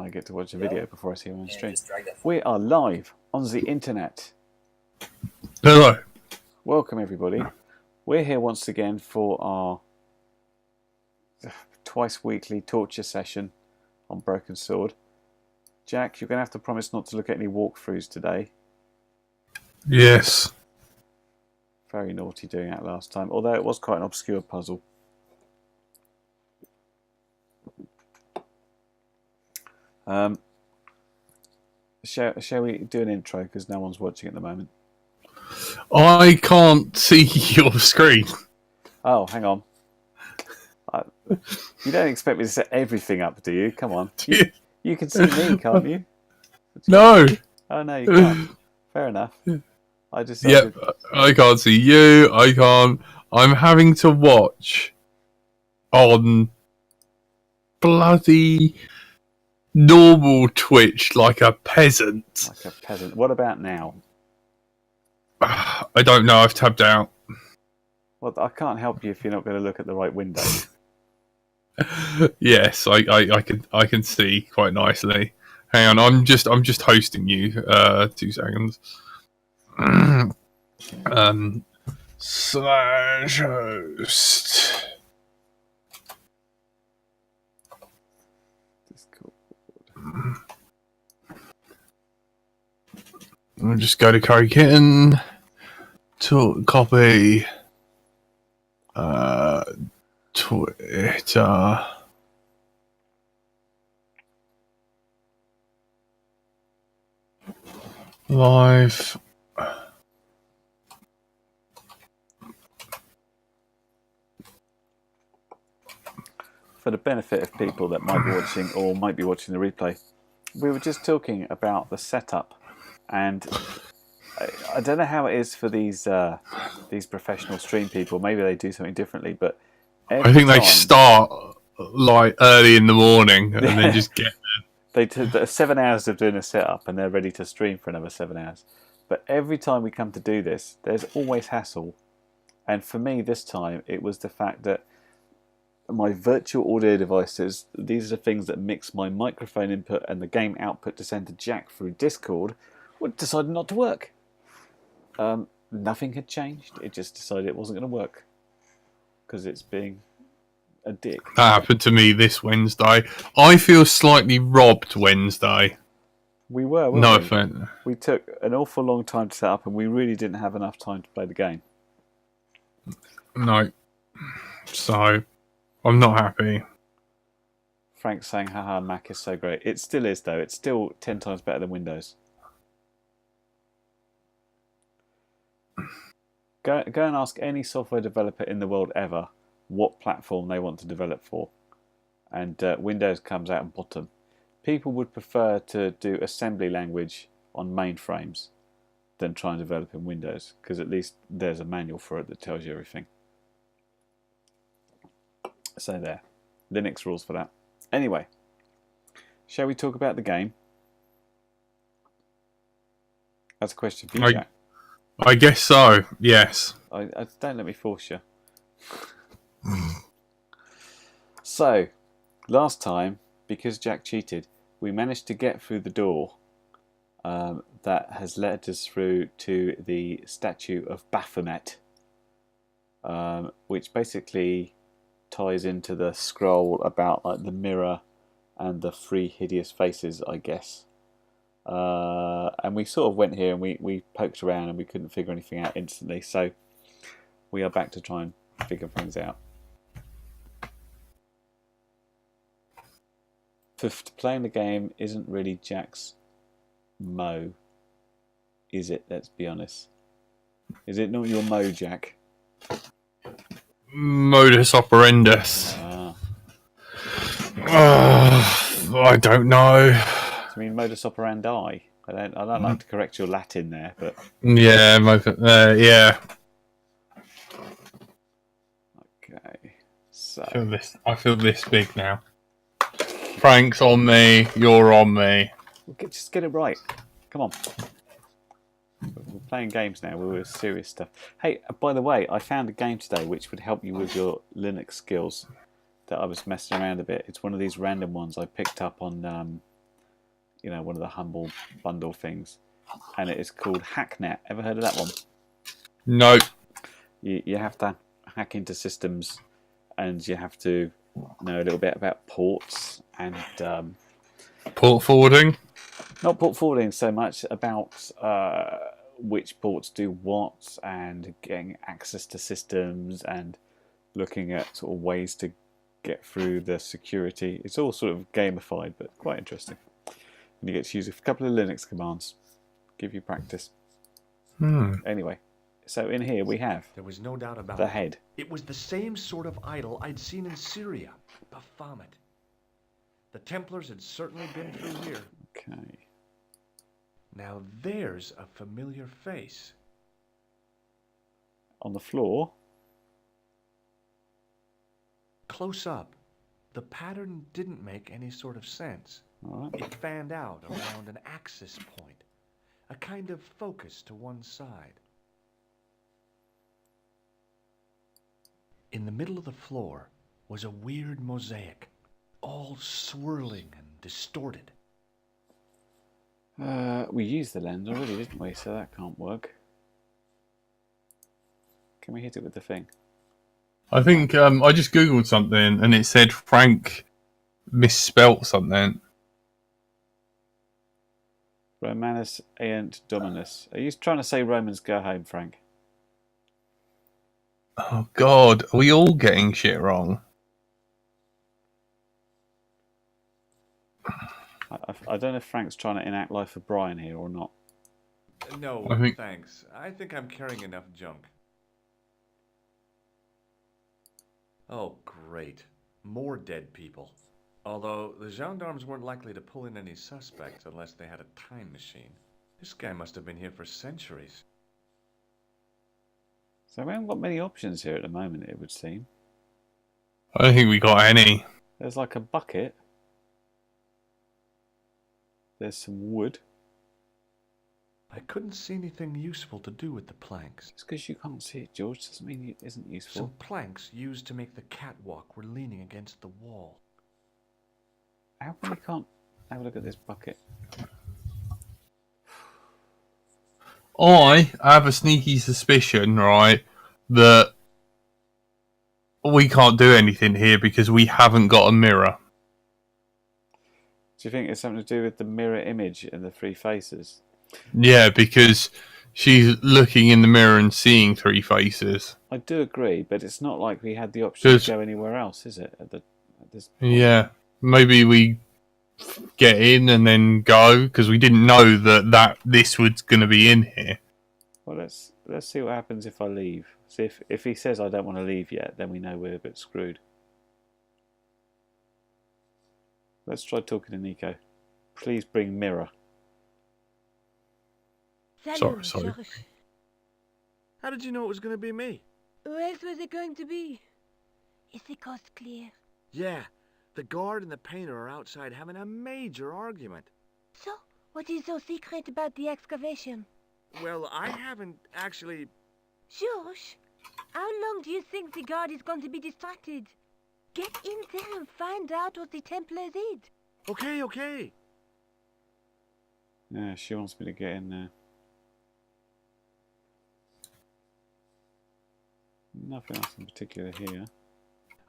I get to watch a video before I see him on stream. We are live on the internet. Hello. Welcome, everybody. We're here once again for our twice weekly torture session on Broken Sword. Jack, you're going to have to promise not to look at any walkthroughs today. Yes. Very naughty doing that last time, although it was quite an obscure puzzle. Shall we do an intro because no one's watching at the moment? I can't see your screen. Oh, hang on. You don't expect me to set everything up, do you? Come on. You can see me, can't you? No. Oh, no, you can't. Fair enough. I just. Yep, I can't see you. I can't. I'm having to watch on bloody normal Twitch like a peasant. Like a peasant. What about now? I don't know. I've tabbed out. Well, I can't help you if you're not going to look at the right window. Yes, I can see quite nicely. Hang on, I'm just hosting you. 2 seconds. Slash host. I'll just go to Curry Kitten. To copy. Twitter. Live. For the benefit of people that might be watching or might be watching the replay, we were just talking about the setup, and I don't know how it is for these professional stream people. Maybe they do something differently, but I think they start like early in the morning and then just get there. They 7 hours of doing a setup and they're ready to stream for another 7 hours. But every time we come to do this, there's always hassle. And for me this time, it was the fact that my virtual audio devices, these are the things that mix my microphone input and the game output to send to Jack through Discord, decided not to work. Nothing had changed. It just decided it wasn't going to work because it's being a dick. That happened to me this Wednesday. I feel slightly robbed Wednesday. We were, no offense. We took an awful long time to set up and we really didn't have enough time to play the game. No. So, I'm not happy. Frank's saying, haha, Mac is so great. It still is, though. It's still 10 times better than Windows. Go and ask any software developer in the world ever what platform they want to develop for. And Windows comes out bottom. People would prefer to do assembly language on mainframes than try and develop in Windows, because at least there's a manual for it that tells you everything. So there. Linux rules for that. Anyway, shall we talk about the game? That's a question for you, Jack. I guess so, yes. I don't let me force you. So, last time, because Jack cheated, we managed to get through the door that has led us through to the statue of Baphomet, which basically ties into the scroll about like the mirror and the 3 hideous faces, I guess. And we sort of went here and we poked around and we couldn't figure anything out instantly, so we are back to try and figure things out. Playing the game isn't really Jack's mo, is it? Let's be honest. Is it not your mo, Jack? Modus operandus. I don't know. I mean, modus operandi. I don't like to correct your Latin there, but yeah, yeah. Okay, so I feel this big now. Frank's on me. You're on me. Just get it right. Come on. We're playing games now. We're with serious stuff. Hey, by the way, I found a game today which would help you with your Linux skills that I was messing around a bit. It's one of these random ones I picked up on one of the humble bundle things, and it is called Hacknet. Ever heard of that one? No. You have to hack into systems, and you have to know a little bit about ports and Port forwarding. not port forwarding so much about which ports do what, and getting access to systems and looking at sort of ways to get through the security. It's all sort of gamified, but quite interesting. And you get to use a couple of Linux commands, give you practice. Anyway, so in here we have There was no doubt about the it. head. It was the same sort of idol I'd seen in Syria, Baphomet. The Templars had certainly been through here. Okay. Now there's a familiar face. On the floor. Close up, the pattern didn't make any sort of sense. All right. It fanned out around an axis point, a kind of focus to one side. In the middle of the floor was a weird mosaic, all swirling and distorted. We used the lens already, didn't we? So that can't work. Can we hit it with the thing? I think I just googled something and it said Frank misspelt something. Romanus Aeant Dominus. Are you trying to say Romans go home, Frank? Oh God, are we all getting shit wrong? I don't know if Frank's trying to enact Life of Brian here or not. No, I think- thanks. I think I'm carrying enough junk. Oh, great. More dead people. Although the gendarmes weren't likely to pull in any suspects unless they had a time machine. This guy must have been here for centuries. So we haven't got many options here at the moment, it would seem. I don't think we got any. There's like a bucket. There's some wood. I couldn't see anything useful to do with the planks. Just because you can't see it, George, doesn't mean it isn't useful. Some planks used to make the catwalk were leaning against the wall. How come we can't have a look at this bucket? I have a sneaky suspicion, right, that we can't do anything here because we haven't got a mirror. Do you think it's something to do with the mirror image in the three faces? Yeah, because she's looking in the mirror and seeing three faces. I do agree, but it's not like we had the option to go anywhere else, is it? At this point? Yeah, maybe we get in and then go because we didn't know that this was going to be in here. Well, let's see what happens if I leave. See if he says I don't want to leave yet, then we know we're a bit screwed. Let's try talking to Nico. Please bring mirror. Sorry. George. How did you know it was going to be me? Who else was it going to be? Is the coast clear? Yeah, the guard and the painter are outside having a major argument. So, what is so secret about the excavation? Well, I haven't actually... George, how long do you think the guard is going to be distracted? Get in there and find out what the Templars did. Okay. Yeah, she wants me to get in there. Nothing else in particular here.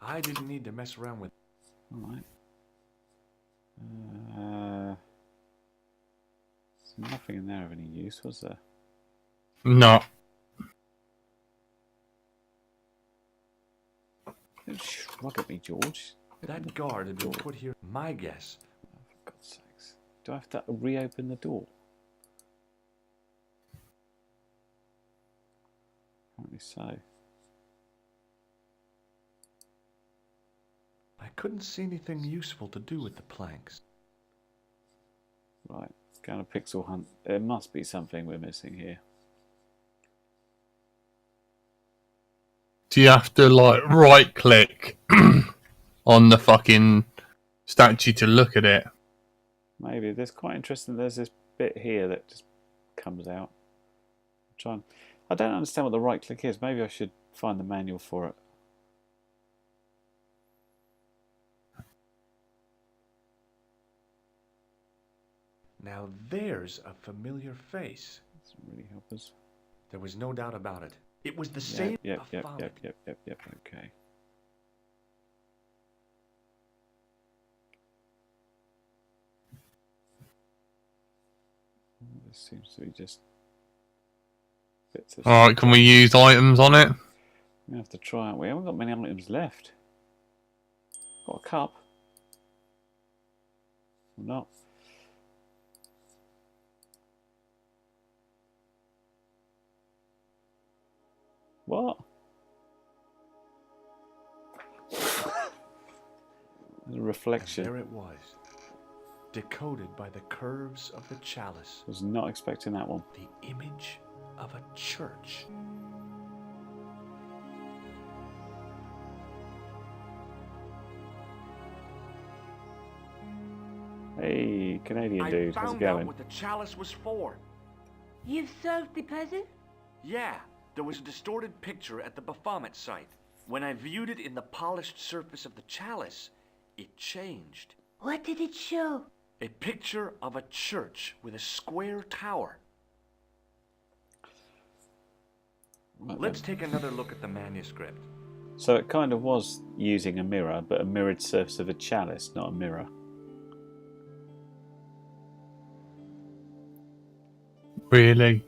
I didn't need to mess around with... Alright. There's nothing in there of any use, was there? No. Don't shrug at me, George. That guard had been put here. My guess. Oh, for God's sakes. Do I have to reopen the door? Apparently so. I couldn't see anything useful to do with the planks. Right, let's go on a pixel hunt. There must be something we're missing here. Do you have to like right click on the fucking statue to look at it? Maybe. There's quite interesting. There's this bit here that just comes out. I don't understand what the right click is. Maybe I should find the manual for it. Now there's a familiar face. Doesn't really help us. There was no doubt about it. It was the same Yep. Baphomet. Okay. This seems to be just bits of. Alright, can we use items on it? We have to try it. We haven't got many items left. Got a cup. Or not. What? There's a reflection. And there it was, decoded by the curves of the chalice. Was not expecting that one. The image of a church. Hey, Canadian I dude, how's it found out going? what the chalice was for. You've solved the puzzle? Yeah, there was a distorted picture at the Baphomet site. When I viewed it in the polished surface of the chalice, it changed. What did it show? A picture of a church with a square tower. Right Let's then. take another look at the manuscript. So it kind of was using a mirror, but a mirrored surface of a chalice, not a mirror. Really?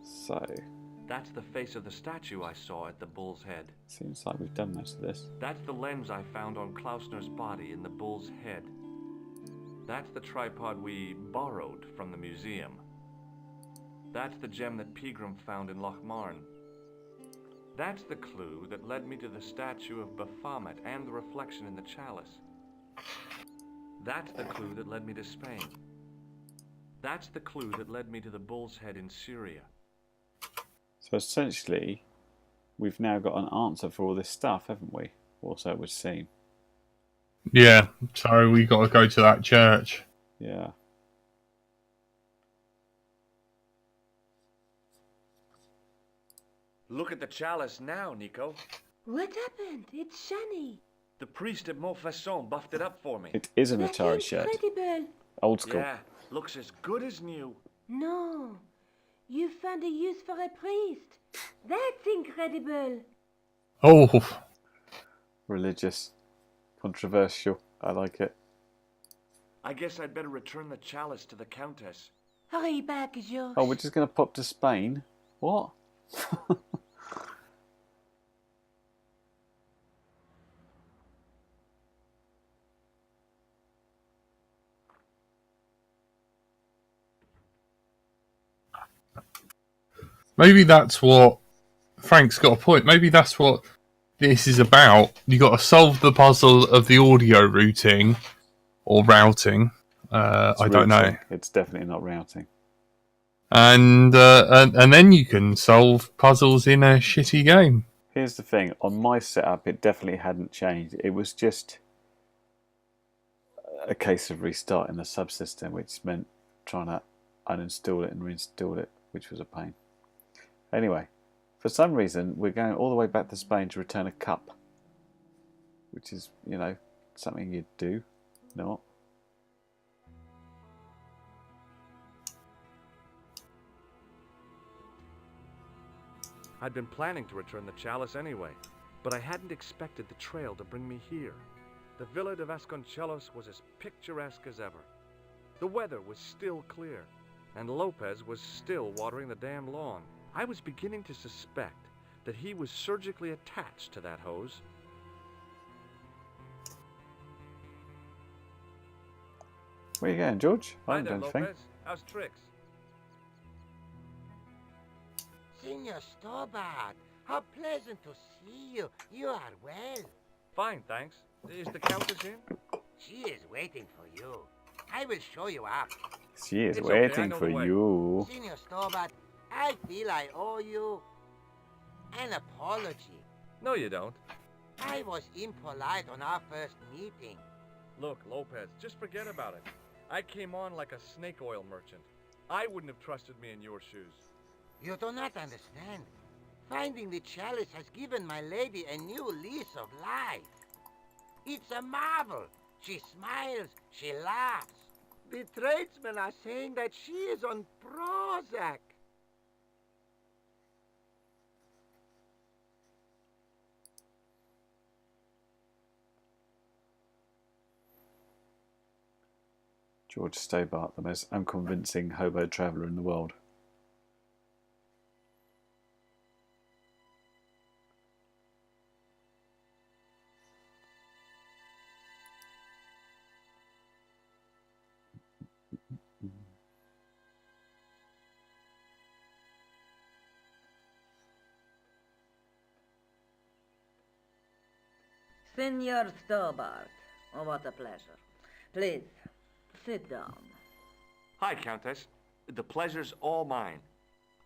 So, That's the face of the statue I saw at the bull's head. seems like we've done most of this. That's the lens I found on Klausner's body in the bull's head. That's the tripod we borrowed from the museum. That's the gem that Pegram found in Lochmarn. That's the clue that led me to the statue of Baphomet and the reflection in the chalice. That's the clue that led me to Spain. That's the clue that led me to the bull's head in Syria. So essentially, we've now got an answer for all this stuff, haven't we? Or so it would seem. Yeah, so we got to go to that church. Yeah. Look at the chalice now, Nico. What happened? It's shiny. The priest at Montfaucon buffed it up for me. It is an That's Atari shirt. incredible. Old school. Yeah, looks as good as new. No. You found a use for a priest. That's incredible. Oh, Religious. Controversial. I like it. I guess I'd better return the chalice to the Countess. Hurry back, Georges. Oh, we're just going to pop to Spain? What? maybe that's what Frank's got a point. Maybe that's what this is about. You got to solve the puzzle of the audio routing or routing. It's I don't know. routing. It's definitely not routing. And then you can solve puzzles in a shitty game. Here's the thing. On my setup, it definitely hadn't changed. It was just a case of restarting the subsystem, which meant trying to uninstall it and reinstall it, which was a pain. Anyway, for some reason, we're going all the way back to Spain to return a cup, which is, you know, something you'd do, not. I'd been planning to return the chalice anyway, but I hadn't expected the trail to bring me here. The Villa de Vasconcelos was as picturesque as ever. The weather was still clear, and Lopez was still watering the damn lawn. I was beginning to suspect that he was surgically attached to that hose. Where you going, George? I Hi haven't there, done anything. Lopez. How's tricks? Senor Stobart, how pleasant to see you. You are well. Fine, thanks. Is the Countess in? She is waiting for you. I will show you up. She is It's okay, I waiting know for the way. you. Senor Stobart, I feel I owe you an apology. No, you don't. I was impolite on our first meeting. Look, Lopez, just forget about it. I came on like a snake oil merchant. I wouldn't have trusted me in your shoes. You do not understand. Finding the chalice has given my lady a new lease of life. It's a marvel. She smiles, she laughs. The tradesmen are saying that she is on Prozac. George Stobart, the most unconvincing hobo traveller in the world. Senor Stobart, oh, what a pleasure. Please, sit down. Hi, Countess. The pleasure's all mine.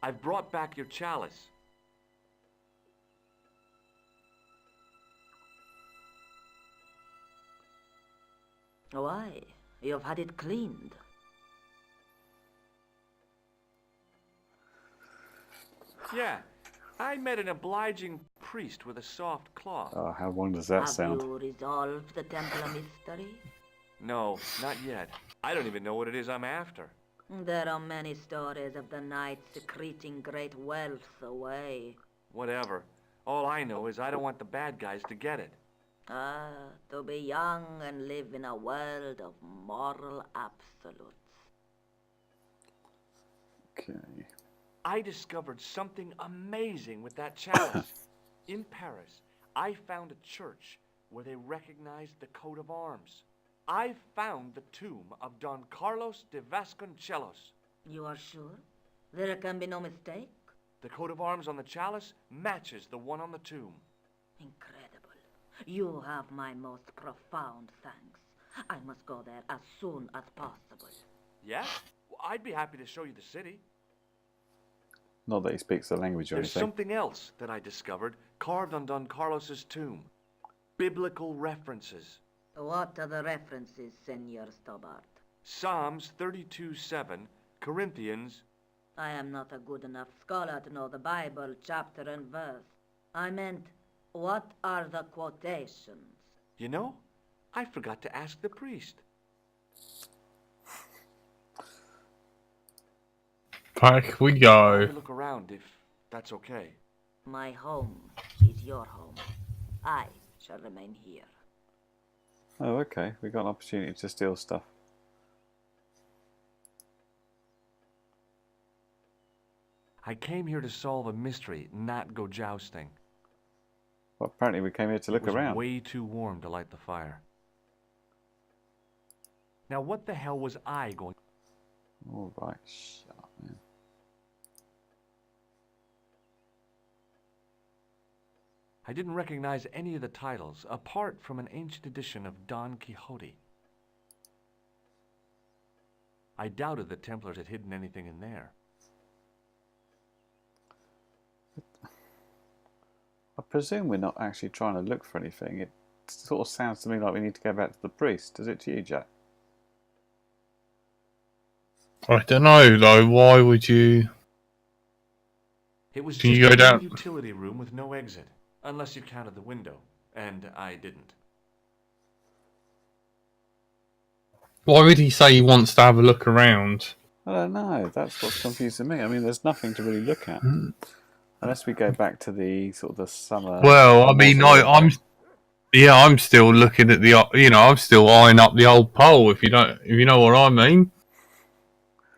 I've brought back your chalice. Why? You've had it cleaned. Yeah, I met an obliging priest with a soft cloth. Oh, how wrong does that Have sound? you resolved the Templar mystery? No, not yet. I don't even know what it is I'm after. There are many stories of the night secreting great wealth away. Whatever. All I know is I don't want the bad guys to get it. Ah, to be young and live in a world of moral absolutes. Okay. I discovered something amazing with that chalice. In Paris, I found a church where they recognized the coat of arms. I found the tomb of Don Carlos de Vasconcelos. You are sure? There can be no mistake? The coat of arms on the chalice matches the one on the tomb. Incredible. You have my most profound thanks. I must go there as soon as possible. Yeah? Well, I'd be happy to show you the city. Not that he speaks the language or There's anything. something else that I discovered carved on Don Carlos's tomb. Biblical references. What are the references, Senor Stobart? Psalms 32:7, Corinthians. I am not a good enough scholar to know the Bible chapter and verse. I meant, what are the quotations? You know, I forgot to ask the priest. Back we Have go. a look around if that's okay. My home is your home. I shall remain here. Oh, okay. We got an opportunity to steal stuff. I came here to solve a mystery, not go jousting. Well, apparently we came here to look It was around. way too warm to light the fire. Now what the hell was I going... All right, shut up, man. I didn't recognize any of the titles, apart from an ancient edition of Don Quixote. I doubted the Templars had hidden anything in there. I presume we're not actually trying to look for anything. It sort of sounds to me like we need to go back to the priest. Does it to you, Jack? I don't know though. Why would you? It was Can just you go a little down? utility room with no exit, unless you counted the window, and I didn't. Why would he say he wants to have a look around? I don't know. That's what's confusing me. I mean, there's nothing to really look at. Unless we go back to the sort of the summer... Well, I mean, I'm still looking at the, I'm still eyeing up the old pole. If you know what I mean,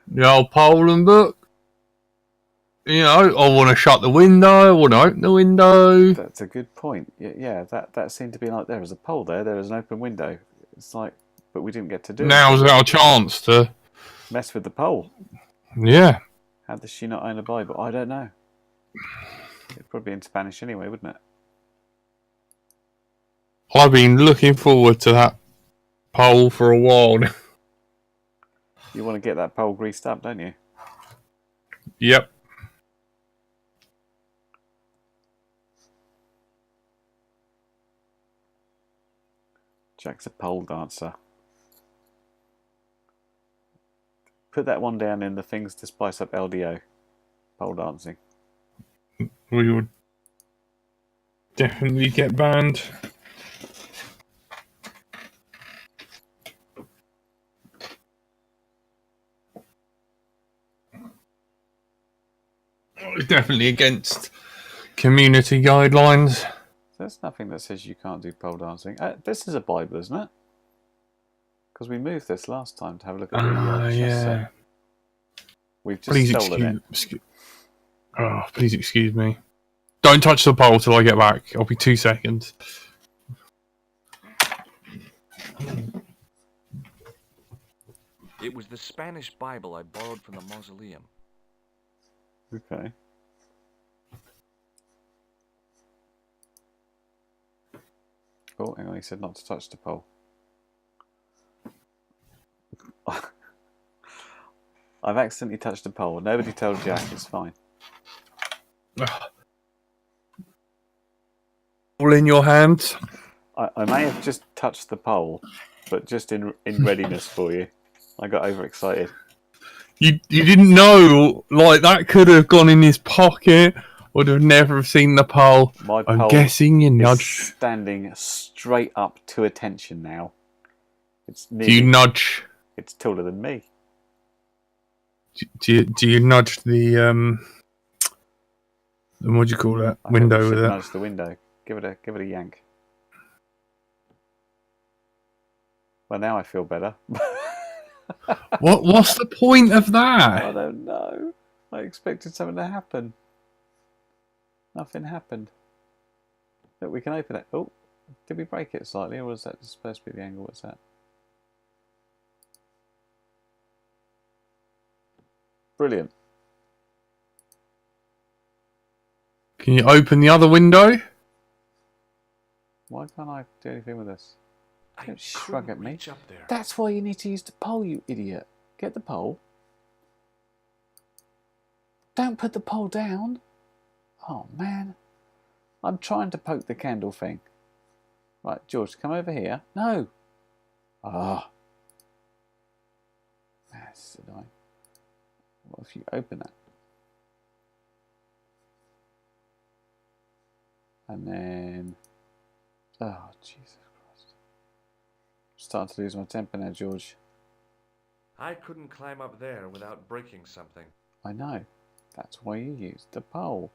the old pole and book. I want to shut the window. I want to open the window. That's a good point. Yeah, that seemed to be like there was a pole there. There was an open window. It's like, but we didn't get to do Now's our chance to mess with the pole. Yeah. How does she not own a Bible? I don't know. It'd probably be in Spanish anyway, wouldn't it? I've been looking forward to that pole for a while now. You want to get that pole greased up, don't you? Yep. Jack's a pole dancer. Put that one down in the things to spice up LDO. Pole dancing. We would Definitely get banned. Definitely against community guidelines. There's nothing that says you can't do pole dancing. This is a Bible, isn't it? Because we moved this last time to have a look at the chess Yeah. set. We've just Please stolen it. please excuse me. Don't touch the pole till I get back. I'll be 2 seconds. It was the Spanish Bible I borrowed from the mausoleum. Okay. Oh, hang on, he said not to touch the pole. I've accidentally touched the pole. Nobody told Jack, it's fine. All in your hands. I may have just touched the pole, but just in readiness for you. I got overexcited. You didn't know, like, that could have gone in his pocket. Would have never seen the pole. My I'm pole guessing you is nudged. standing straight up to attention now. It's Do you nearly, nudge? it's taller than me. Do you nudge the what do you call that I think window we should with it? nudge the window. Give it a yank. Well, now I feel better. What's the point of I that? don't know. I expected something to happen. Nothing happened. Look, we can open it. Oh, did we break it slightly, or was that just supposed to be the angle? What's that? Brilliant. Can you open the other window? Why can't I do anything with this? I Don't shrug couldn't at me. reach up there. That's why you need to use the pole, you idiot. Get the pole. Don't put the pole down. Oh, man. I'm trying to poke the candle thing. Right, George, come over here. No. Ah. That's annoying. What if you open that? And then... Oh, Jesus Christ. I'm starting to lose my temper now, George. I couldn't climb up there without breaking something. I know. That's why you used the pole.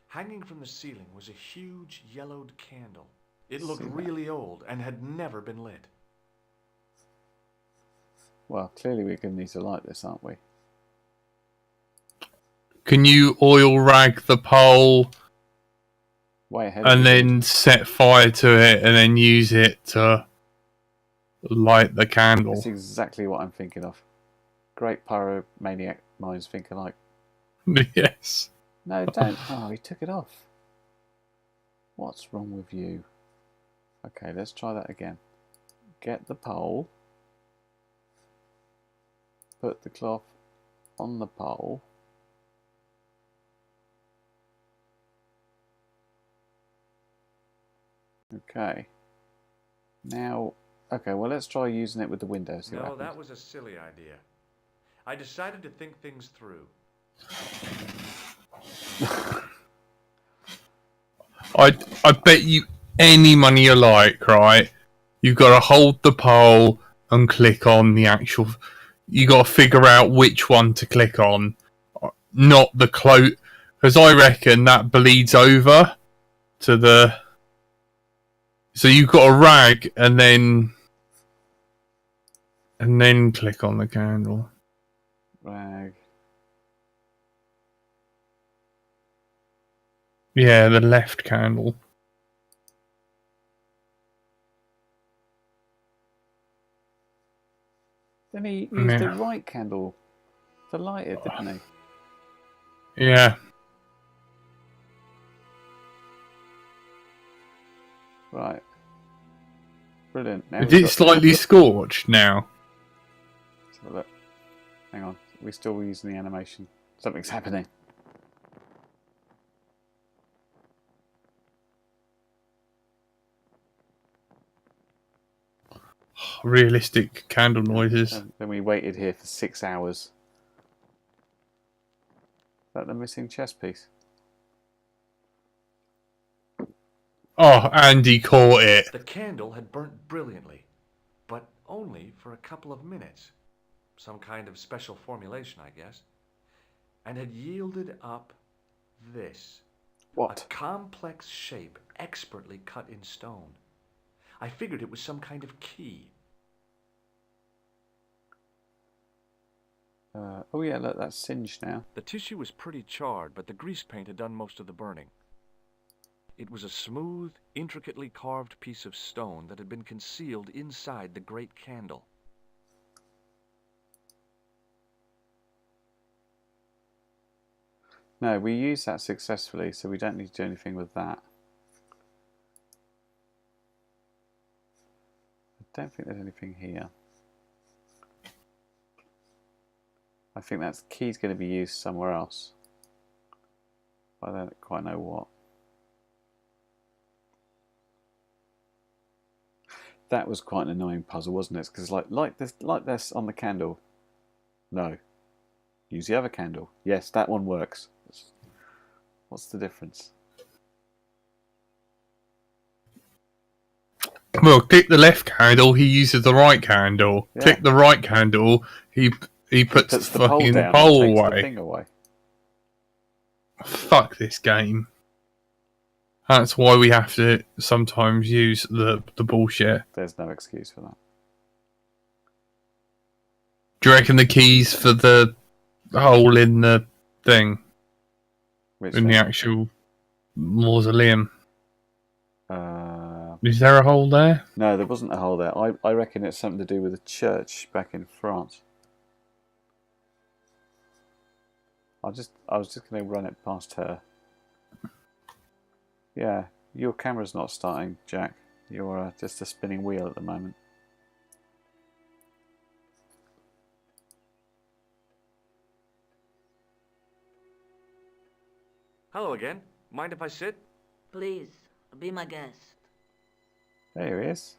Hanging from the ceiling was a huge yellowed candle. It looked See that? really old and had never been lit. Well, clearly we're going to need to light this, aren't we? Can you oil rag the pole Way ahead and of then set fire to it and then use it to light the candle? That's exactly what I'm thinking of. Great pyromaniac minds think alike. Yes. No, don't. Oh, he took it off. What's wrong with you? Okay, let's try that again. Get the pole. Put the cloth on the pole. Okay. Now, okay, well, let's try using it with the window. See what No, happens. that was a silly idea. I decided to think things through. I bet you any money you like, right? You've got to hold the pole and click on the actual. You got to figure out which one to click on, not the cloak, because I reckon that bleeds over to the. So you've got a rag and then click on the candle. Rag. Yeah, the left candle. Then he used the Yeah. right candle to light it, didn't he? Yeah. Right. Brilliant. Now Is we've it got- slightly scorched now? Let's have a look. Hang on. We're still using the animation. Something's happening. realistic candle noises. And then we waited here for 6 hours. Is that the missing chess piece? Oh, Andy caught it. The candle had burnt brilliantly, but only for a couple of minutes. Some kind of special formulation, I guess. And had yielded up this. What? A complex shape expertly cut in stone. I figured it was some kind of key. Oh yeah, look, that's singed now. The tissue was pretty charred, but the grease paint had done most of the burning. It was a smooth, intricately carved piece of stone that had been concealed inside the great candle. No, we used that successfully, so we don't need to do anything with that. I don't think there's anything here. I think that key's going to be used somewhere else. I don't quite know what. That was quite an annoying puzzle, wasn't it? Because like this on the candle. No. Use the other candle. Yes, that one works. What's the difference? Well, click the left candle, he uses the right candle. Yeah. Click the right candle, he puts the fucking down pole and takes away. the thing away. Fuck this game. That's why we have to sometimes use the bullshit. There's no excuse for that. Do you reckon the keys for the hole in the thing? Which In the thing? actual mausoleum? Uh, Is there a hole there? no, there wasn't a hole there. I reckon it's something to do with a church back in France. I was just going to run it past her. Yeah, your camera's not starting, Jack. You're just a spinning wheel at the moment. Hello again. Mind if I sit? Please, be my guest. There he is.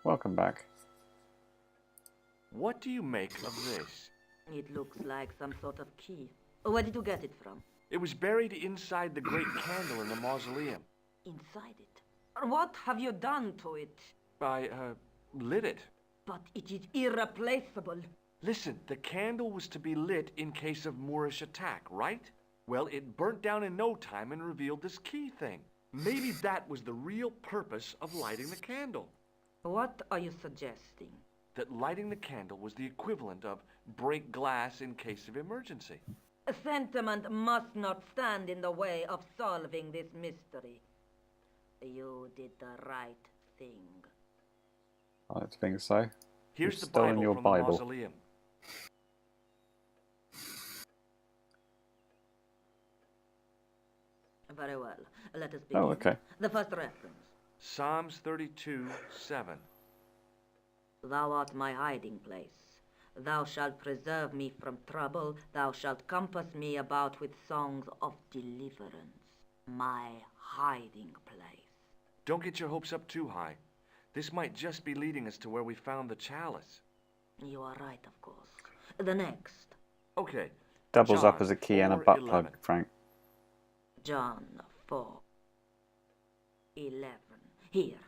Welcome back. What do you make of this? It looks like some sort of key. Where did you get it from? It was buried inside the great candle in the mausoleum. Inside it. What have you done to it? I, lit it. But it is irreplaceable. Listen, the candle was to be lit in case of Moorish attack, right? Well, it burnt down in no time and revealed this key thing. Maybe that was the real purpose of lighting the candle. What are you suggesting? That lighting the candle was the equivalent of break glass in case of emergency. Sentiment must not stand in the way of solving this mystery. You did the right thing. I don't think so. Here's You've the stolen Bible your from Bible. the mausoleum. Very well. Let us begin. Oh, okay. The first reference. Psalms 32:7. Thou art my hiding place. Thou shalt preserve me from trouble. Thou shalt compass me about with songs of deliverance. My hiding place. Don't get your hopes up too high. This might just be leading us to where we found the chalice. You are right, of course. The next. Okay. Doubles up John as a key and a 4:11. butt plug, Frank. John 4:11. Here.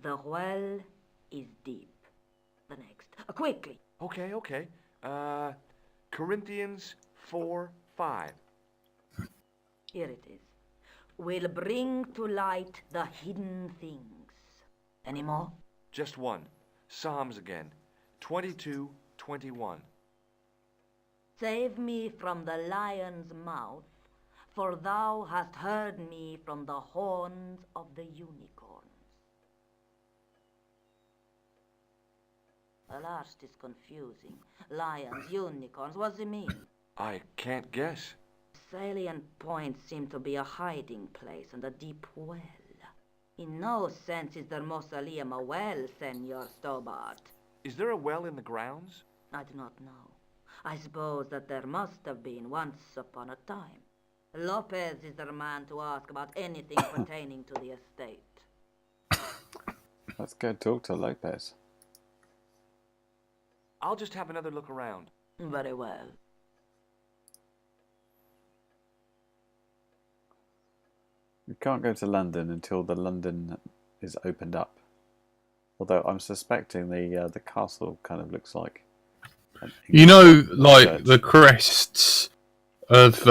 The well is deep. The next. Quickly. Okay. Corinthians 4:5. Here it is. Will bring to light the hidden things. Any more? Just one. Psalms again. 22:21. Save me from the lion's mouth, for thou hast heard me from the horns of the unicorns. The last is confusing. Lions, unicorns, what does it mean? I can't guess. Salient points seem to be a hiding place and a deep well. In no sense is the mausoleum a well, Senor Stobart. Is there a well in the grounds? I do not know. I suppose that there must have been once upon a time. Lopez is the man to ask about anything pertaining to the estate. Let's go talk to Lopez. I'll just have another look around. Very well. We can't go to London until the London is opened up. Although I'm suspecting the castle kind of looks like. You know, English like church. the crests of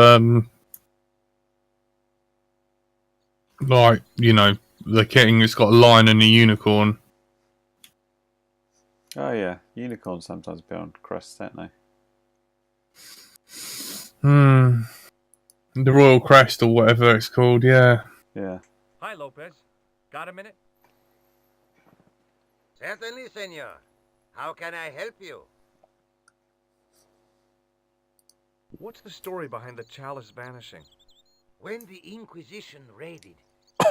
like, you know, the king has got a lion and a unicorn. Oh yeah, unicorns sometimes appear on crests, don't they? The royal crest or whatever it's called. Yeah. Yeah. Hi, Lopez. Got a minute? Certainly, senor. How can I help you? What's the story behind the chalice vanishing? When the Inquisition raided,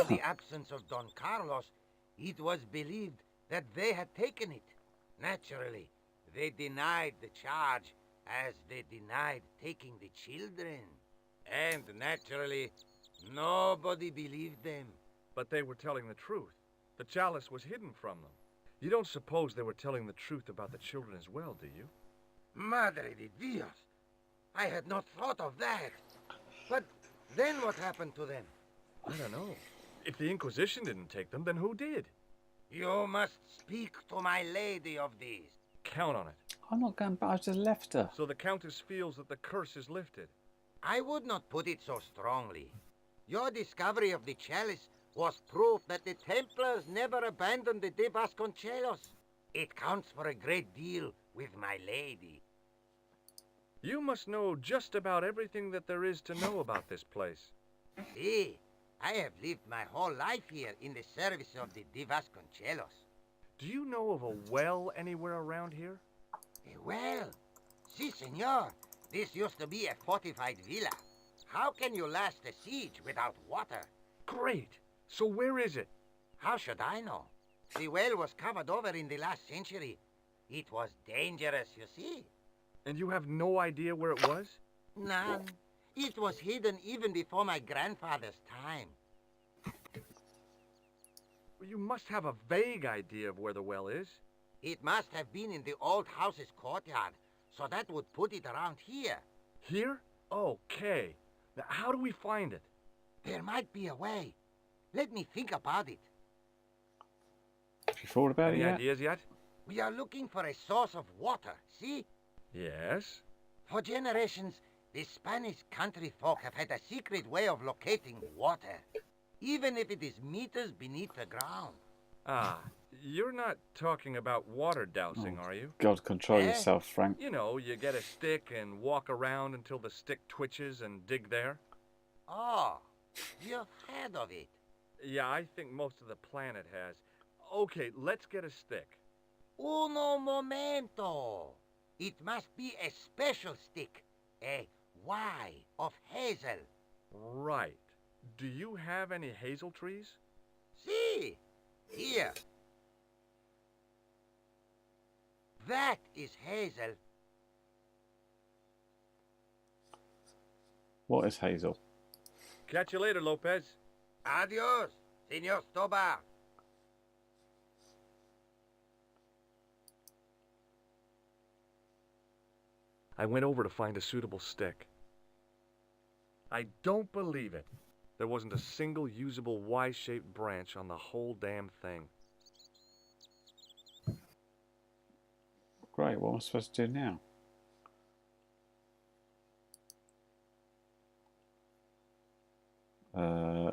in the absence of Don Carlos, it was believed that they had taken it. Naturally, they denied the charge as they denied taking the children. And naturally, nobody believed them. But they were telling the truth. The chalice was hidden from them. You don't suppose they were telling the truth about the children as well, do you? Madre de Dios! I had not thought of that. But then what happened to them? I don't know. If the Inquisition didn't take them, then who did? You must speak to my lady of these. Count on it. I'm not going back. I just left her. So the Countess feels that the curse is lifted. I would not put it so strongly. Your discovery of the chalice was proof that the Templars never abandoned the De Vasconcelos. It counts for a great deal with my lady. You must know just about everything that there is to know about this place. See, I have lived my whole life here in the service of the De Vasconcelos. Do you know of a well anywhere around here? Well, si, senor. This used to be a fortified villa. How can you last a siege without water? Great! So where is it? How should I know? The well was covered over in the last century. It was dangerous, you see. And you have no idea where it was? None. It was hidden even before my grandfather's time. Well, you must have a vague idea of where the well is. It must have been in the old house's courtyard, so that would put it around here. Here? Okay. Now, how do we find it? There might be a way. Let me think about it. Have you thought about Any it yet? ideas yet? We are looking for a source of water, see? Yes. For generations, the Spanish country folk have had a secret way of locating water, even if it is meters beneath the ground. Ah, you're not talking about water dousing, are you? God, control Eh? yourself, Frank. You know, you get a stick and walk around until the stick twitches and dig there. Oh, you've heard of it. Yeah, I think most of the planet has. Okay, let's get a stick. Uno momento. It must be a special stick, a Y of hazel. Right. Do you have any hazel trees? See, here. That is hazel. What is hazel? Catch you later, Lopez. Adios, Senor Stobar. I went over to find a suitable stick. I don't believe it. There wasn't a single usable Y-shaped branch on the whole damn thing. Great, what am I supposed to do now?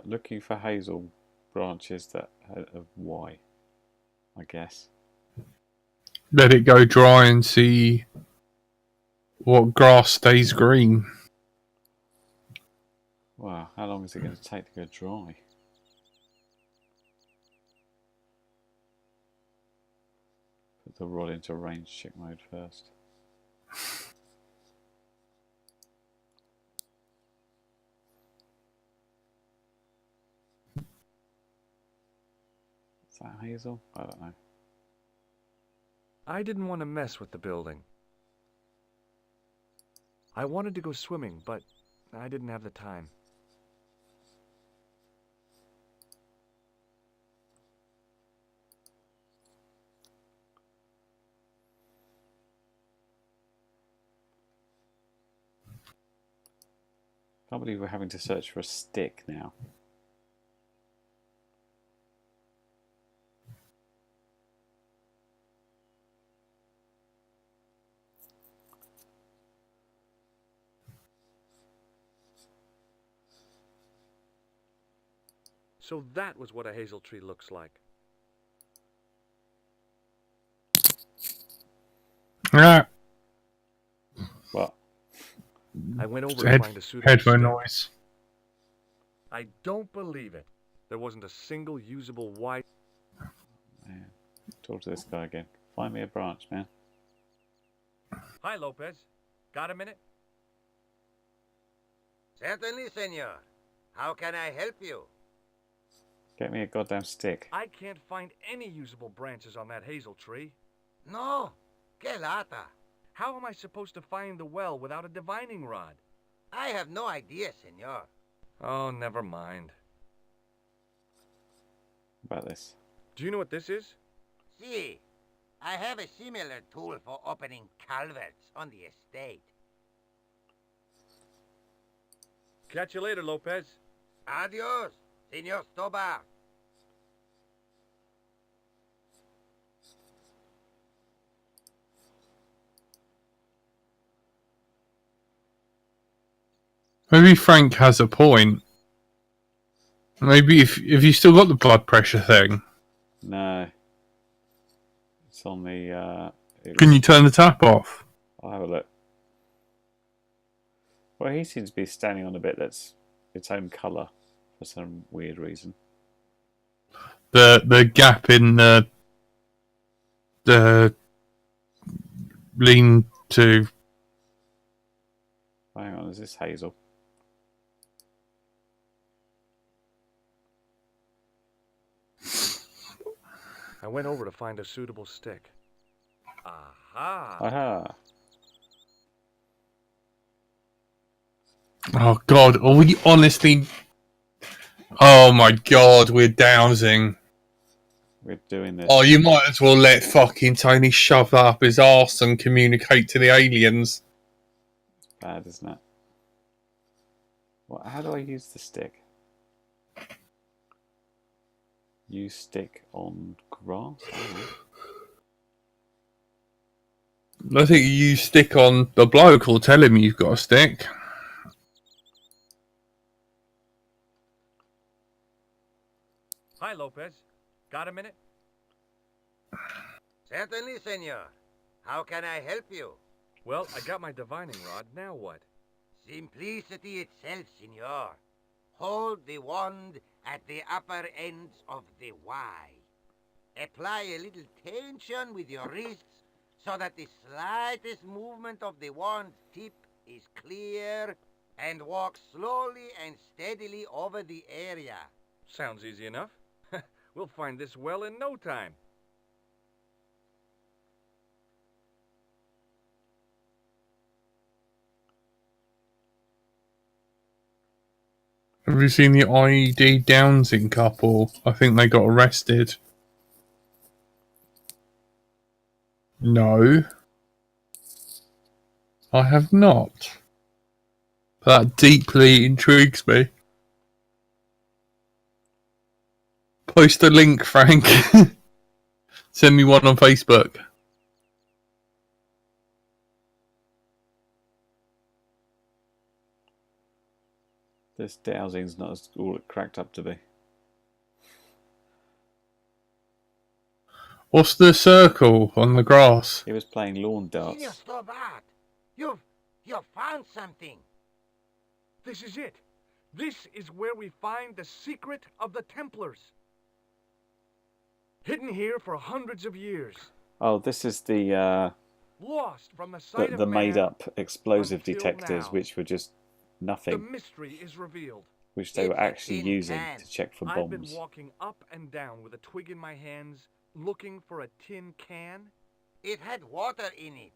Looking for hazel branches that have Y, I guess. Let it go dry and see what grass stays green. Wow, how long is it going to take to go dry? Put the rod into range check mode first. Is that hazel? I don't know. I didn't want to mess with the building. I wanted to go swimming, but I didn't have the time. Can't believe we're having to search for a stick now. So that was what a hazel tree looks like. Yeah. What? I went over to find a suitable Headphone stick. noise. I don't believe it. There wasn't a single usable white. Man. Talk to this guy again. Find me a branch, man. Hi, Lopez. Got a minute? Certainly, senor. How can I help you? Get me a goddamn stick. I can't find any usable branches on that hazel tree. No. Que lata. How am I supposed to find the well without a divining rod? I have no idea, senor. Oh, never mind. About this. Do you know what this is? See, I have a similar tool for opening culverts on the estate. Catch you later, Lopez. Adios, senor Stobart. Maybe Frank has a point. Maybe if you still got the blood pressure thing, No. It's on the... can you turn the tap off? I'll have a look. Well, he seems to be standing on a bit that's its own colour for some weird reason. The gap in the lean to. Hang on, is this hazel? I went over to find a suitable stick. Aha! Aha! Oh God, are we honestly? Oh my God, we're dowsing. We're doing this. Oh, you might as well let fucking Tony shove that up his arse and communicate to the aliens. Bad, isn't it? What? How do I use the stick? Use stick on grass? I think you stick on the bloke or tell him you've got a stick. Hi, Lopez. Got a minute? Certainly, senor. How can I help you? Well, I got my divining rod. Now what? Simplicity itself, senor. Hold the wand at the upper ends of the Y. Apply a little tension with your wrists so that the slightest movement of the wand's tip is clear, and walk slowly and steadily over the area. Sounds easy enough. We'll find this well in no time. Have you seen the ID Downsing couple? I think they got arrested. No. I have not. That deeply intrigues me. Post a link, Frank. Send me one on Facebook. This dowsing's not as all it cracked up to be. What's the circle on the grass? He was playing lawn Senor darts. Stobart, you've found something. This is it. This is where we find the secret of the Templars. Hidden here for hundreds of years. Oh, this is the Lost from the sight of man. made-up explosive until detectors, now. which were just The nothing, mystery is revealed. which they were It's a actually tin using can. to check for I've been bombs. walking up and down with a twig in my hands, looking for a tin can. It had water in it.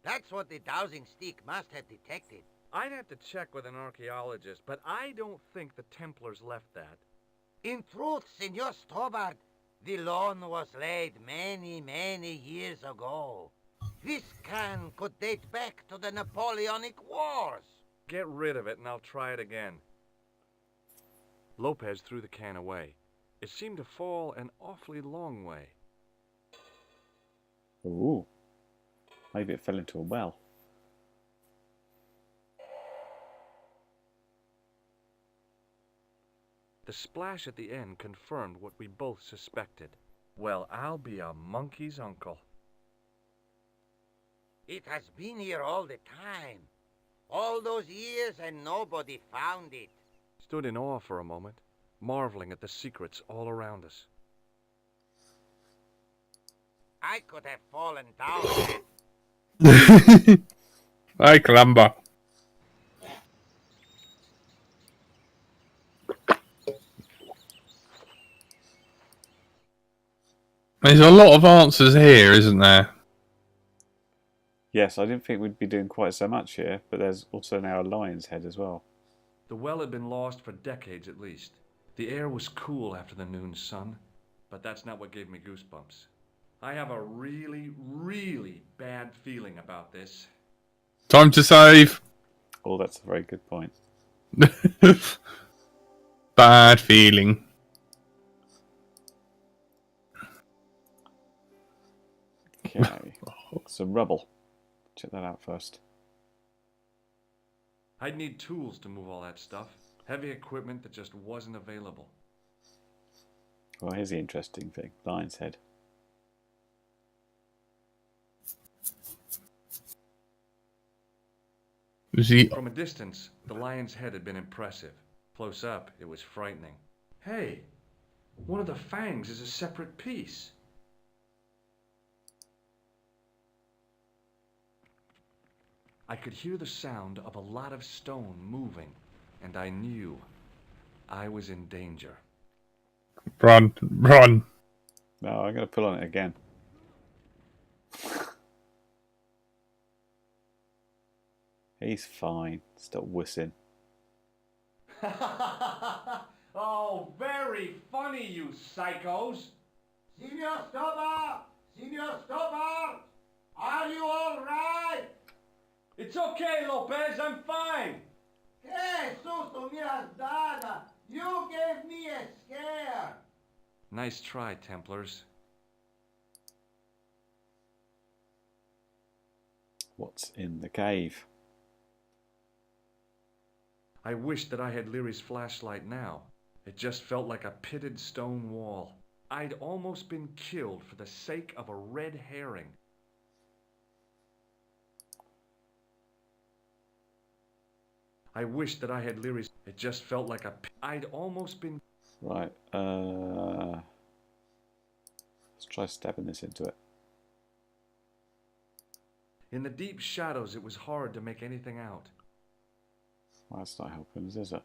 That's what the dowsing stick must have detected. I'd have to check with an archaeologist, but I don't think the Templars left that. In truth, Senor Stobart, the loan was laid many, many years ago. This can could date back to the Napoleonic Wars. Get rid of it and I'll try it again. Lopez threw the can away. It seemed to fall an awfully long way. Ooh. Maybe it fell into a well. The splash at the end confirmed what we both suspected. Well, I'll be a monkey's uncle. It has been here all the time. All those years and nobody found it. Stood in awe for a moment, marveling at the secrets all around us. I could have fallen down that. Hey, Columba. There's a lot of answers here, isn't there? Yes, I didn't think we'd be doing quite so much here, but there's also now a lion's head as well. The well had been lost for decades at least. The air was cool after the noon sun, but that's not what gave me goosebumps. I have a really, really bad feeling about this. Time to save. Oh, that's a very good point. Bad feeling. Okay. Some rubble. Check that out first. I'd need tools to move all that stuff. Heavy equipment that just wasn't available. Well, here's the interesting thing. Lion's head. From a distance, the lion's head had been impressive. Close up, it was frightening. Hey, one of the fangs is a separate piece. I could hear the sound of a lot of stone moving, and I knew I was in danger. Run, run. No, I'm going to pull on it again. He's fine. Stop whistling. Oh, very funny, you psychos. Senor Stobart! Senor Stobart! Are you all right? It's okay, Lopez, I'm fine. Hey, susto me has dado. You gave me a scare. Nice try, Templars. What's in the cave? I wish that I had Leary's flashlight now. It just felt like a pitted stone wall. I'd almost been killed for the sake of a red herring. I wish that I had Leary's... It just felt like a... I'd almost been... Right. Let's try stabbing this into it. In the deep shadows, it was hard to make anything out. Well, that's not helping us, is it?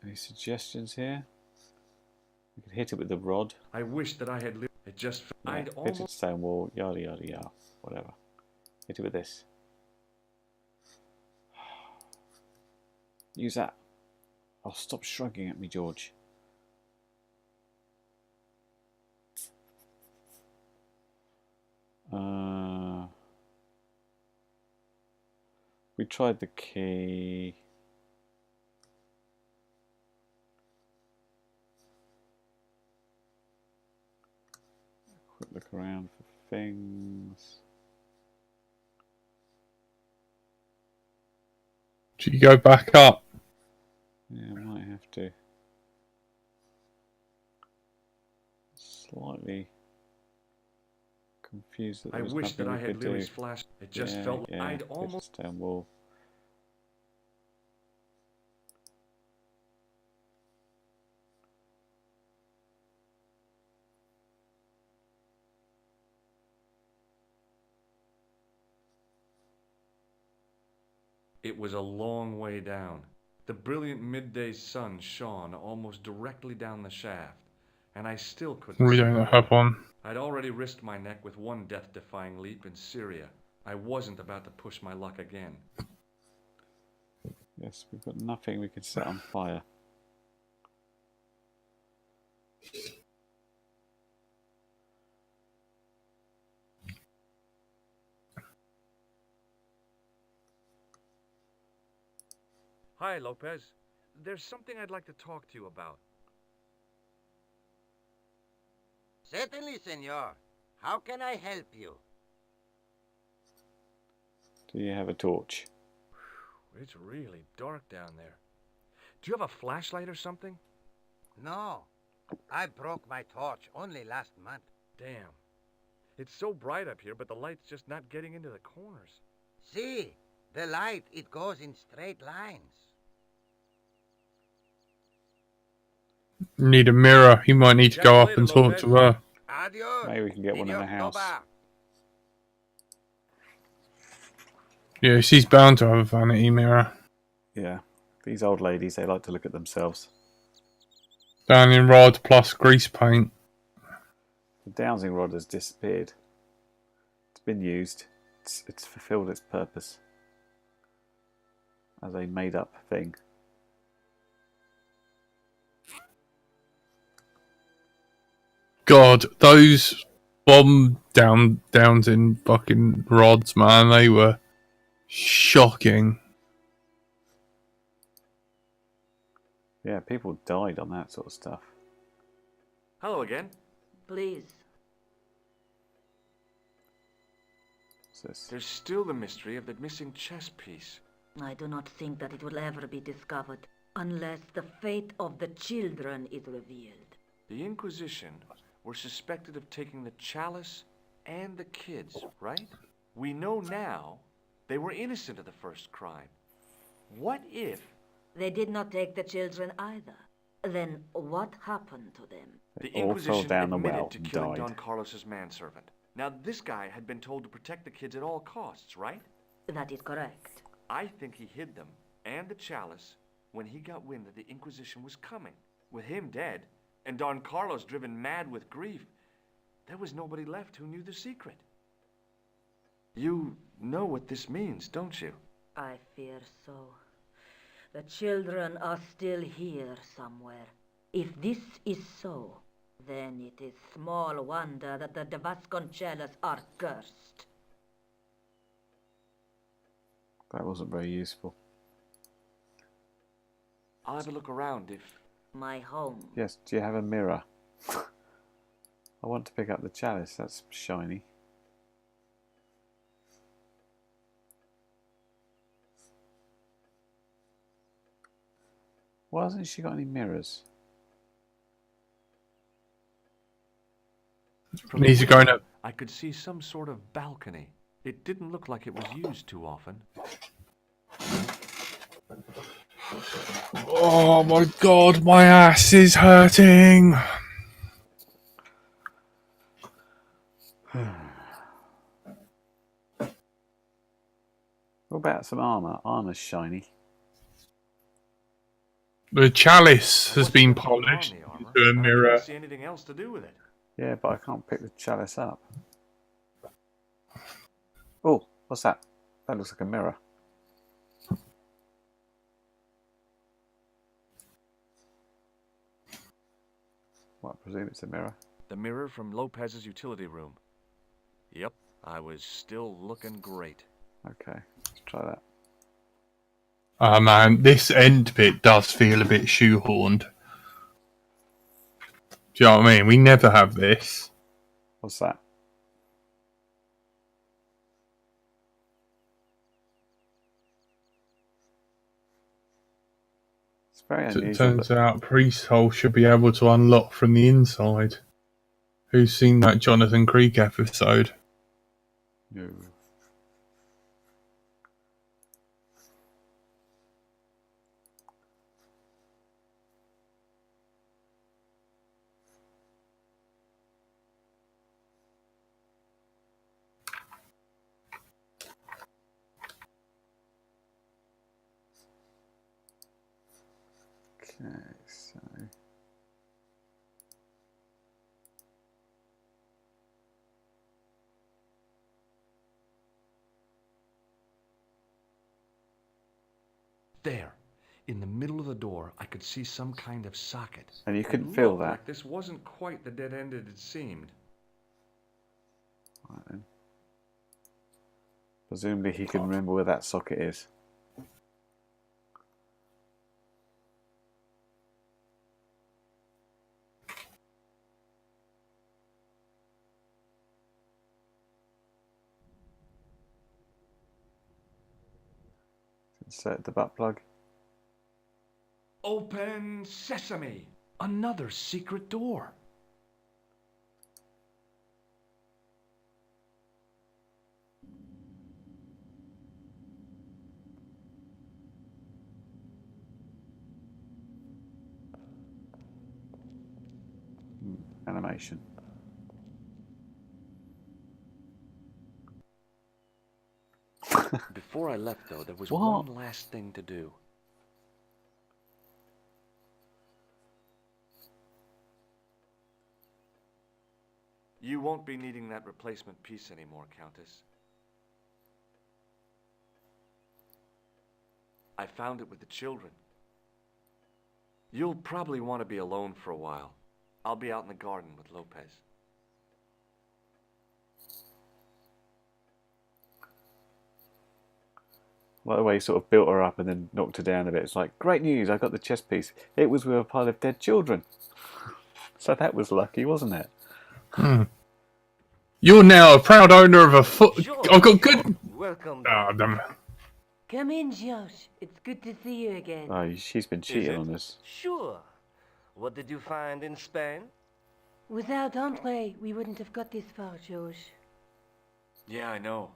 Any suggestions here? We could hit it with the rod. I wish that I had... It just... Yeah, I'd hit almost... it stone wall, yada yada yada, whatever. Hit it with this. Use that. Oh, stop shrugging at me, George. We tried the key. Quick look around for things. Should you go back up? Yeah, I might have to. Slightly confused that there I was wish that nothing I we had could Leary's do. flash. It just Yeah, felt... yeah, I'd hit a almost... stone wall. It was a long way down. The brilliant midday sun shone almost directly down the shaft, and I still couldn't We see don't the have way. one. I'd already risked my neck with one death-defying leap in Syria. I wasn't about to push my luck again. Yes, we've got nothing we could set on fire. Hi, Lopez. There's something I'd like to talk to you about. Certainly, senor. How can I help you? Do you have a torch? It's really dark down there. Do you have a flashlight or something? No. I broke my torch only last month. Damn. It's so bright up here, but the light's just not getting into the corners. See, the light, it goes in straight lines. Need a mirror. You might need to Catch go you up later, and talk Lopez. to her. Adios. Maybe we can get one in the Señor house. Toba. Yeah, she's bound to have a vanity mirror. Yeah. These old ladies, they like to look at themselves. Downing rod plus grease paint. The dowsing rod has disappeared. It's been used. It's fulfilled its purpose as a made-up thing. God, those bomb downs in fucking rods, man, they were shocking. Yeah, people died on that sort of stuff. Hello again. Please. What's this? There's still the mystery of the missing chess piece. I do not think that it will ever be discovered unless the fate of the children is revealed. The Inquisition were suspected of taking the chalice and the kids, right? We know now they were innocent of the first crime. What if... They did not take the children either. Then what happened to them? The They all fell Inquisition down the admitted well to and killing died. Don Carlos's manservant. Now, this guy had been told to protect the kids at all costs, right? That is correct. I think he hid them and the chalice when he got wind that the Inquisition was coming. With him dead and Don Carlos driven mad with grief, there was nobody left who knew the secret. You know what this means, don't you? I fear so. The children are still here somewhere. If this is so, then it is small wonder that the de Vasconcelos are cursed. That wasn't very useful. I'll have a look around if... My home. Yes, do you have a mirror? I want to pick up the chalice. That's shiny. Why hasn't she got any mirrors? From the Needs to go in window, a... I could see some sort of balcony. It didn't look like it was used too often. Oh my god, my ass is hurting. What about some armour? Armour's shiny. The chalice has What's been the point on polished the armor? into a And I mirror. couldn't see anything else to do with it. Yeah, but I can't pick the chalice up. Oh, what's that? That looks like a mirror. Well, I presume it's a mirror. The mirror from Lopez's utility room. Yep, I was still looking great. Okay, let's try that. Ah man, this end bit does feel a bit shoehorned. Do you know what I mean? We never have this. What's that? It's very So it unusual. turns out priest hole should be able to unlock from the inside. Who's seen that Jonathan Creek episode? No. Okay, so There, in the middle of the door, I could see some kind of socket. and you It couldn't feel looked that. like this wasn't quite the dead end it had seemed. Right then. Presumably he can remember where that socket is. Insert the butt plug. Open sesame! Another secret door. Animation. Before I left, though, there was What? one last thing to do. You won't be needing that replacement piece anymore, Countess. I found it with the children. You'll probably want to be alone for a while. I'll be out in the garden with Lopez. Like the way he sort of built her up and then knocked her down a bit. It's like, great news, I got the chess piece. It was with a pile of dead children. So that was lucky, wasn't it? You're now a proud owner of a foot. I've got good. Welcome. Ah, damn it. Come in, Josh. It's good to see you again. Oh, she's been cheating it? on us. Sure. What did you find in Spain? Without Andre, we wouldn't have got this far, Josh. Yeah, I know.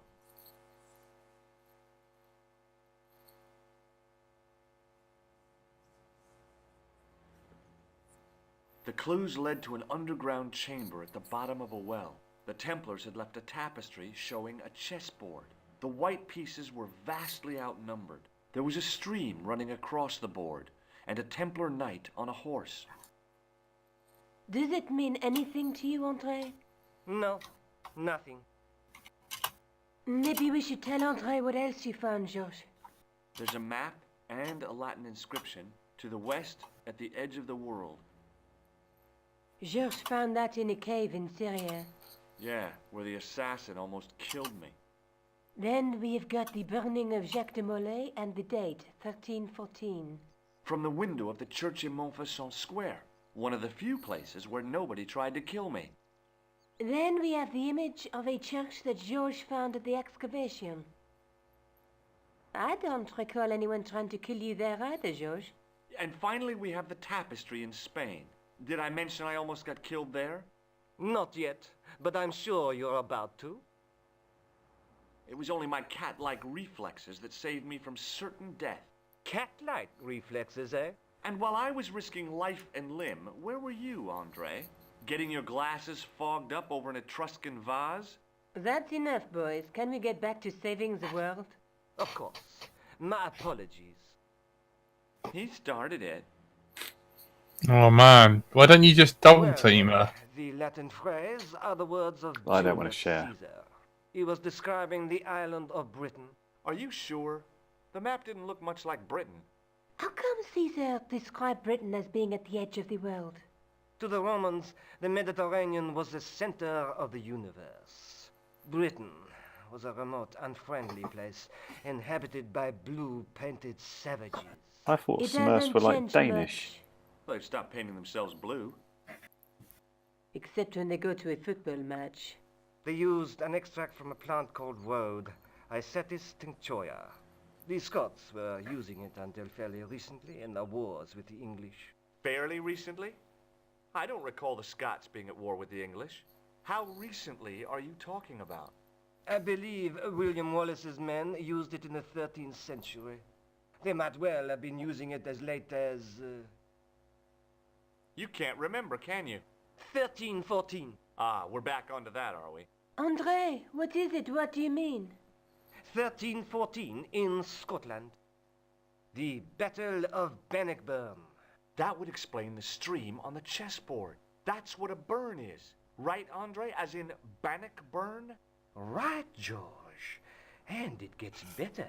The clues led to an underground chamber at the bottom of a well. The Templars had left a tapestry showing a chessboard. The white pieces were vastly outnumbered. There was a stream running across the board, and a Templar knight on a horse. Does it mean anything to you, Andre? No, nothing. Maybe we should tell Andre what else you found, Josh. There's a map and a Latin inscription to the west at the edge of the world. Georges found that in a cave in Syria. Yeah, where the assassin almost killed me. Then we have got the burning of Jacques de Molay and the date, 1314. From the window of the church in Montfaucon Square, one of the few places where nobody tried to kill me. Then we have the image of a church that Georges found at the excavation. I don't recall anyone trying to kill you there either, Georges. And finally we have the tapestry in Spain. Did I mention I almost got killed there? Not yet, but I'm sure you're about to. It was only my cat-like reflexes that saved me from certain death. Cat-like reflexes, eh? And while I was risking life and limb, where were you, Andre? Getting your glasses fogged up over an Etruscan vase? That's enough, boys. Can we get back to saving the world? Of course. My apologies. He started it. Oh man, why don't you just double team her? The Latin phrase are the words of I don't want to Julius share. Caesar. He was describing the island of Britain. Are you sure? The map didn't look much like Britain. How come Caesar described Britain as being at the edge of the world? To the Romans, the Mediterranean was the center of the universe. Britain was a remote, unfriendly place, inhabited by blue-painted savages. I thought It Smurfs hasn't were like changed Danish. much, They've stopped painting themselves blue. except when they go to a football match. They used an extract from a plant called woad, Icetis tinctoria. The Scots were using it until fairly recently in the wars with the English. Fairly recently? I don't recall the Scots being at war with the English. How recently are you talking about? I believe William Wallace's men used it in the 13th century. They might well have been using it as late as... You can't remember, can you? 1314. Ah, we're back onto that, are we? Andre, what is it? What do you mean? 1314 in Scotland. The Battle of Bannockburn. That would explain the stream on the chessboard. That's what a burn is. Right, Andre? As in Bannockburn? Right, George. And it gets better.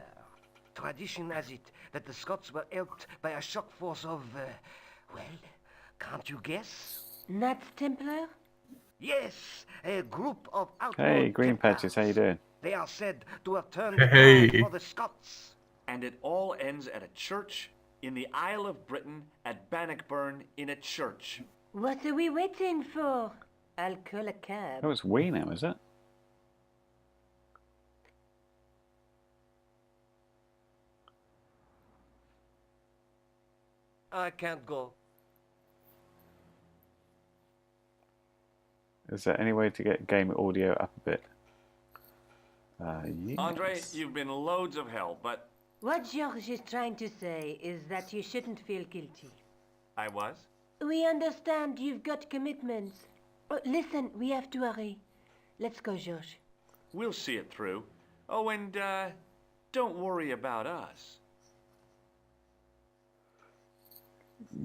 Tradition has it that the Scots were helped by a shock force of, well, can't you guess? Knights Templar? Yes, a group of outlaw Hey, Green Templars. Patches, how you doing? They are said to have turned Hey. the tide for the Scots. And it all ends at a church in the Isle of Britain at Bannockburn in a church. What are we waiting for? I'll call a cab. Oh, it's we now, is it? I can't go. Is there any way to get game audio up a bit? Yes. Andre, you've been loads of help, but What George is trying to say is that you shouldn't feel guilty. I was? We understand you've got commitments. Oh, listen, we have to hurry. Let's go, George. We'll see it through. Oh, and, don't worry about us.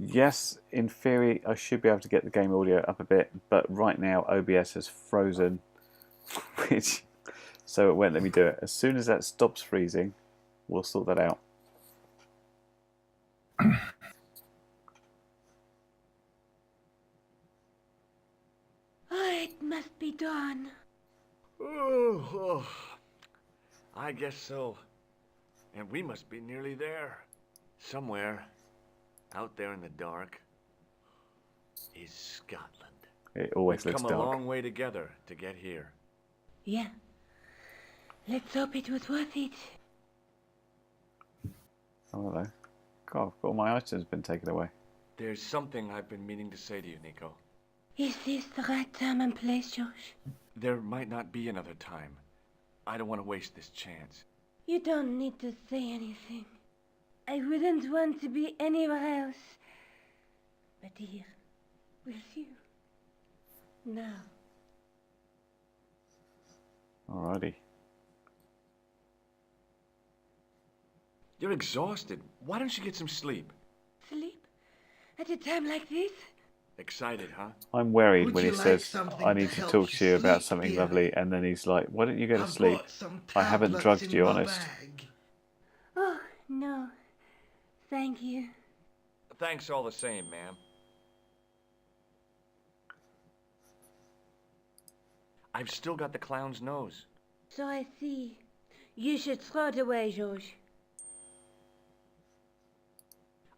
Yes, in theory, I should be able to get the game audio up a bit, but right now OBS has frozen, so it won't let me do it. As soon as that stops freezing, we'll sort that out. It must be done. Oh, I guess so. And we must be nearly there. Somewhere, out there in the dark, is Scotland. It always We've looks come dark. a long way together to get here. Yeah. Let's hope it was worth it. Oh, hello. God, all my items been taken away. There's something I've been meaning to say to you, Nico. Is this the right time and place, George? There might not be another time. I don't want to waste this chance. You don't need to say anything. I wouldn't want to be anywhere else. But here, with you. Now. Alrighty. You're exhausted. Why don't you get some sleep? Sleep? At a time like this? Excited, huh? I'm worried Would when he you like says, something I to need to help talk you to you about sleep, something dear? lovely, and then he's like, why don't you go to I've sleep? bought some I haven't tablets drugged in you, my honest. bag. Oh, no. Thank you. Thanks all the same, ma'am. I've still got the clown's nose. So I see. You should throw it away, George.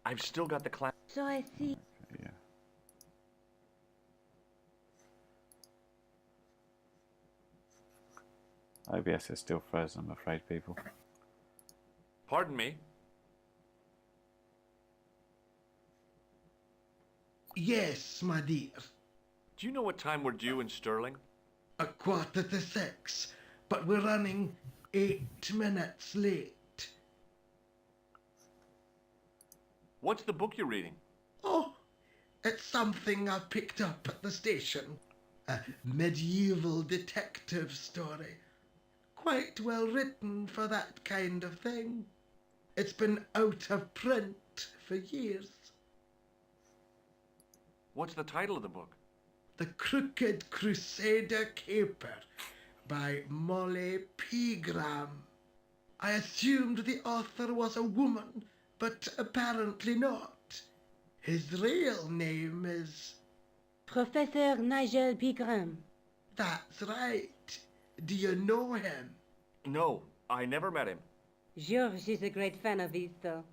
I've still got the clown. So I see. Yeah. OBS is still frozen, I'm afraid, people. Pardon me? Yes, my dear. Do you know what time we're due in Sterling? 6:15, but we're running 8 minutes late. What's the book you're reading? Oh, it's something I picked up at the station. A medieval detective story. Quite well written for that kind of thing. It's been out of print for years. What's the title of the book? The Crooked Crusader Caper by Molly Pegram. I assumed the author was a woman, but apparently not. His real name is... Professor Nigel Pegram. That's right. Do you know him? No, I never met him. George is a great fan of his, though.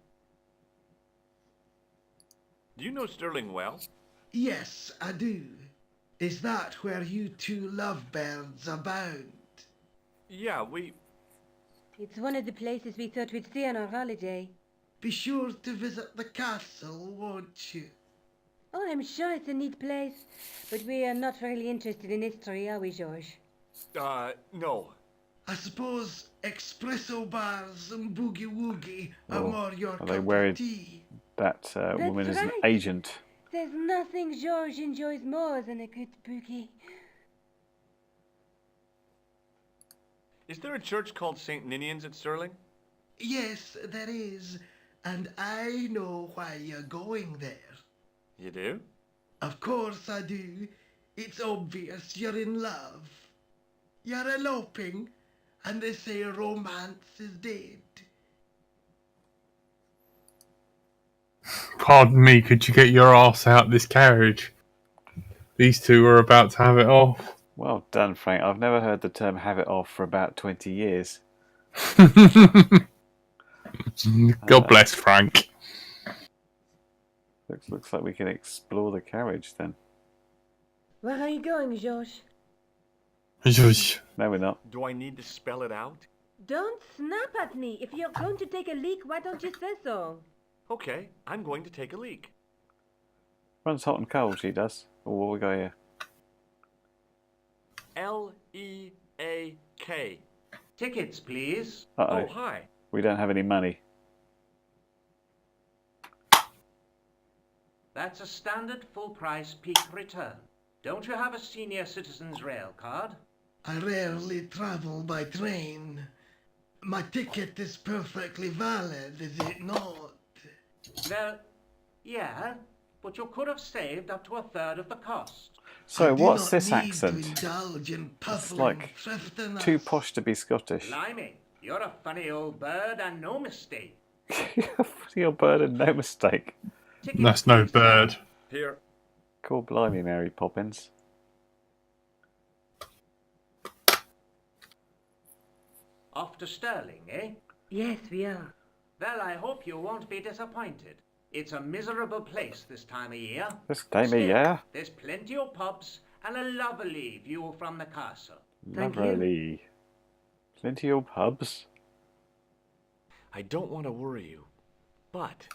Do you know Sterling well? Yes, I do. Is that where you two lovebirds abound? Yeah, It's one of the places we thought we'd see on our holiday. Be sure to visit the castle, won't you? Oh, I'm sure it's a neat place. But we are not really interested in history, are we, George? no. I suppose espresso bars and boogie woogie are Oh, more your are cup they of worried tea. that woman is an right. agent? There's nothing George enjoys more than a good boogie. Is there a church called St. Ninian's at Sterling? Yes, there is, and I know why you're going there. You do? Of course I do. It's obvious you're in love. You're eloping, and they say romance is dead. Pardon me, could you get your ass out this carriage? These two are about to have it off. Well done, Frank. I've never heard the term have it off for about 20 years. God bless Frank. Looks like we can explore the carriage then. Where are you going, George? Shush. No, we're not. Do I need to spell it out? Don't snap at me. If you're going to take a leak, why don't you say so? Okay, I'm going to take a leak. Runs hot and cold, she does. Oh, what we got here? L-E-A-K. Tickets, please. Uh-oh. Oh, hi. We don't have any money. That's a standard full-price peak return. Don't you have a senior citizen's rail card? I rarely travel by train. My ticket is perfectly valid, is it not? Well, yeah, but you could have saved up to a third of the cost. So, I do what's not this need accent? To indulge in It's puffling like thrift enough. too posh to be Scottish. Blimey, you're a funny old bird and no mistake. Your bird and no mistake. Tickets, That's no please, bird. sir. Here. Cool, blimey, Mary Poppins. Off to Stirling, eh? Yes, we are. Well, I hope you won't be disappointed. It's a miserable place this time of year. This time of Still, year? there's plenty of pubs and a lovely view from the castle. Thank you. Lovely. Plenty of pubs. I don't want to worry you, but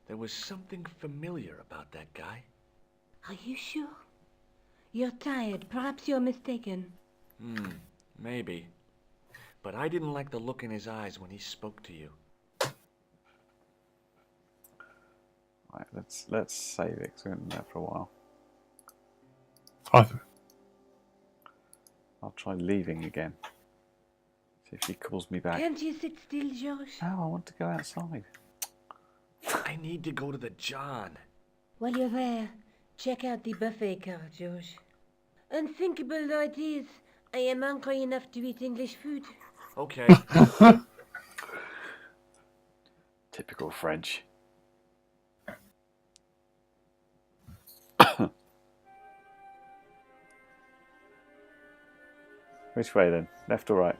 there was something familiar about that guy. Are you sure? You're tired. Perhaps you're mistaken. Maybe. But I didn't like the look in his eyes when he spoke to you. Right, let's save it, 'cause we're in there for a while. I'll try leaving again. See if he calls me back. Can't you sit still, George? No, I want to go outside. I need to go to the John. While you're there, check out the buffet car, George. Unthinkable though it is, I am hungry enough to eat English food. Okay. Typical French. Which way then? Left or right?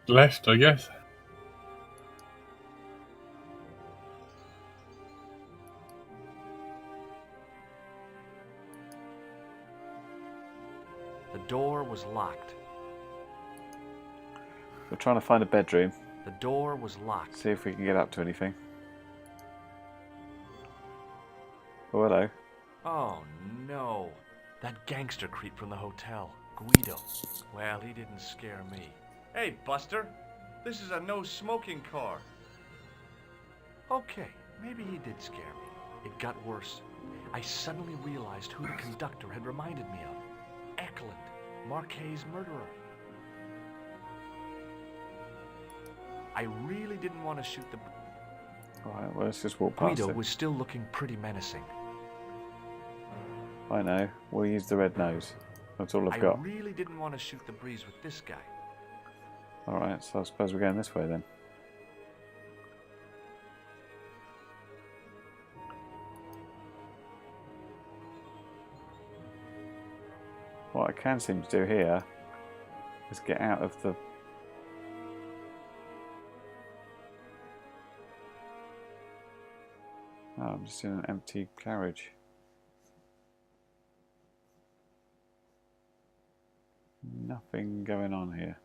Left, I guess. The door was locked. We're trying to find a bedroom. The door was locked. See if we can get up to anything. Oh, hello. Oh, no. That gangster creep from the hotel, Guido. Well, he didn't scare me. Hey, Buster. This is a no-smoking car. Okay, maybe he did scare me. It got worse. I suddenly realized who the conductor had reminded me of. Eklund, Marquet's murderer. I really didn't want to shoot the... Alright, well, let's just walk past Guido it. was still looking pretty menacing. I know. We'll use the red nose. That's all I've got. I really didn't want to shoot the breeze with this guy. Alright, so I suppose we're going this way then. What I can seem to do here is get out of the... Oh, I'm just in an empty carriage. Nothing going on here.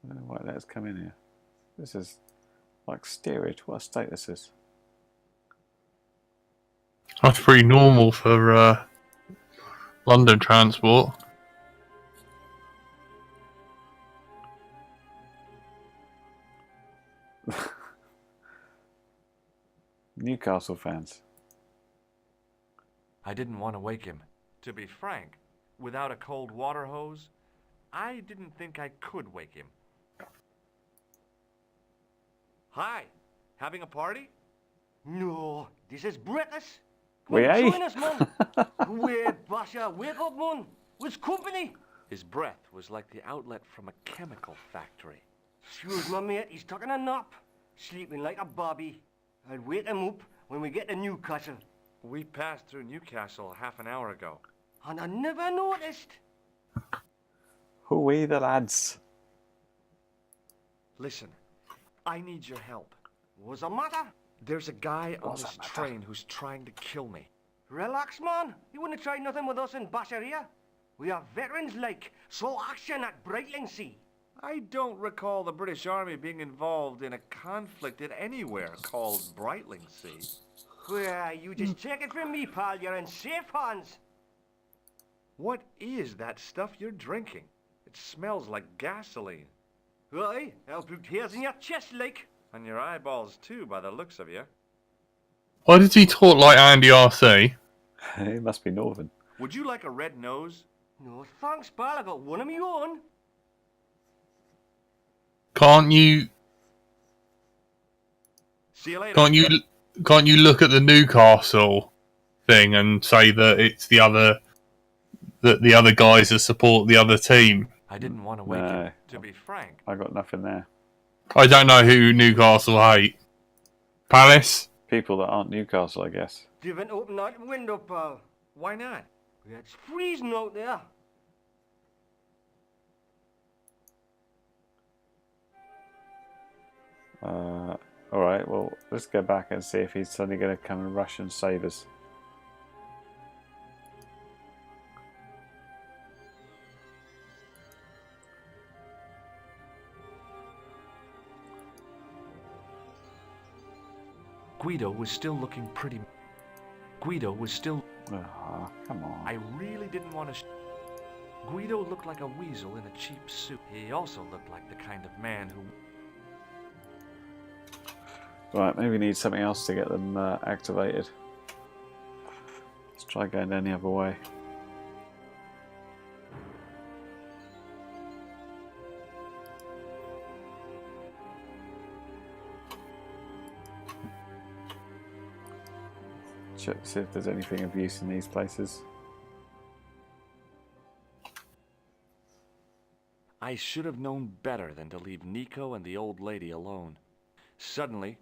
I don't know why let us come in here. This is like steerage. What a state this is. That's pretty normal for London transport. Newcastle fans. I didn't want to wake him. To be frank, without a cold water hose, I didn't think I could wake him. Hi, having a party? No, this is breakfast. We eh? Join us, man. Wait, Basha, wake up, man. What's company? His breath was like the outlet from a chemical factory. Excuse my mate, he's taking a nap. Sleeping like a bobby. I'll wake him up when we get to Newcastle. We passed through Newcastle half an hour ago. And I never noticed. Who we the lads? Listen, I need your help. What's the matter? There's a guy on What's this that matter? train who's trying to kill me. Relax, man. You wouldn't try nothing with us in Basharia. We are veterans like, so action at Brightlingsea. I don't recall the British Army being involved in a conflict at anywhere called Brightlingsea. Well, you just take it from me, pal. You're in safe hands. What is that stuff you're drinking? It smells like gasoline. Aye, I'll put hairs in your chest, like. On your eyeballs, too, by the looks of you. Why does he talk like Andy RC? He must be Northern. Would you like a red nose? No thanks, pal. I got one of my own. Can't you See you later. can't you look at the Newcastle thing and say that it's the other guys that support the other team? I didn't want to wake No. him, to be frank. I got nothing there. I don't know who Newcastle hate. Palace? People that aren't Newcastle, I guess. Didn't open that window, pal. Why not? It's freezing out there. Alright, well, let's go back and see if he's suddenly going to come and rush and save us. Guido was still looking pretty... Guido was still... Oh, come on. I really didn't want to... Guido looked like a weasel in a cheap suit. He also looked like the kind of man who... Right, maybe we need something else to get them activated. Let's try going down the other way. Check, see if there's anything of use in these places. I should have known better than to leave Nico and the old lady alone. Suddenly,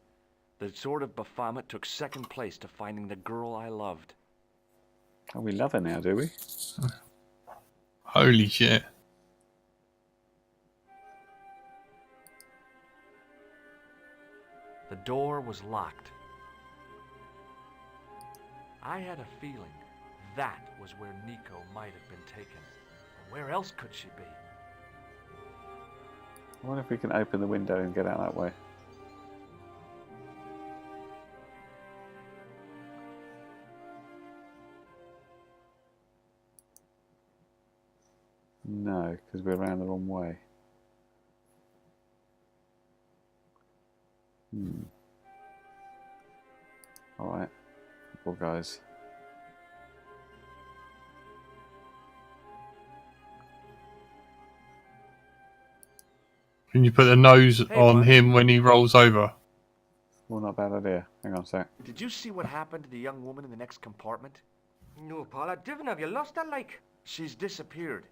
the sword of Baphomet took second place to finding the girl I loved. Oh, we love her now, do we? Holy shit. The door was locked. I had a feeling that was where Nico might have been taken. Where else could she be? I wonder if we can open the window and get out that way. No, because we're around the wrong way. Alright. Poor guys. Can you put the nose on bud. him when he rolls over? Well, not a bad idea. Hang on a sec. Did you see what happened to the young woman in the next compartment? No, pal, I didn't. Have you lost her, like? She's disappeared.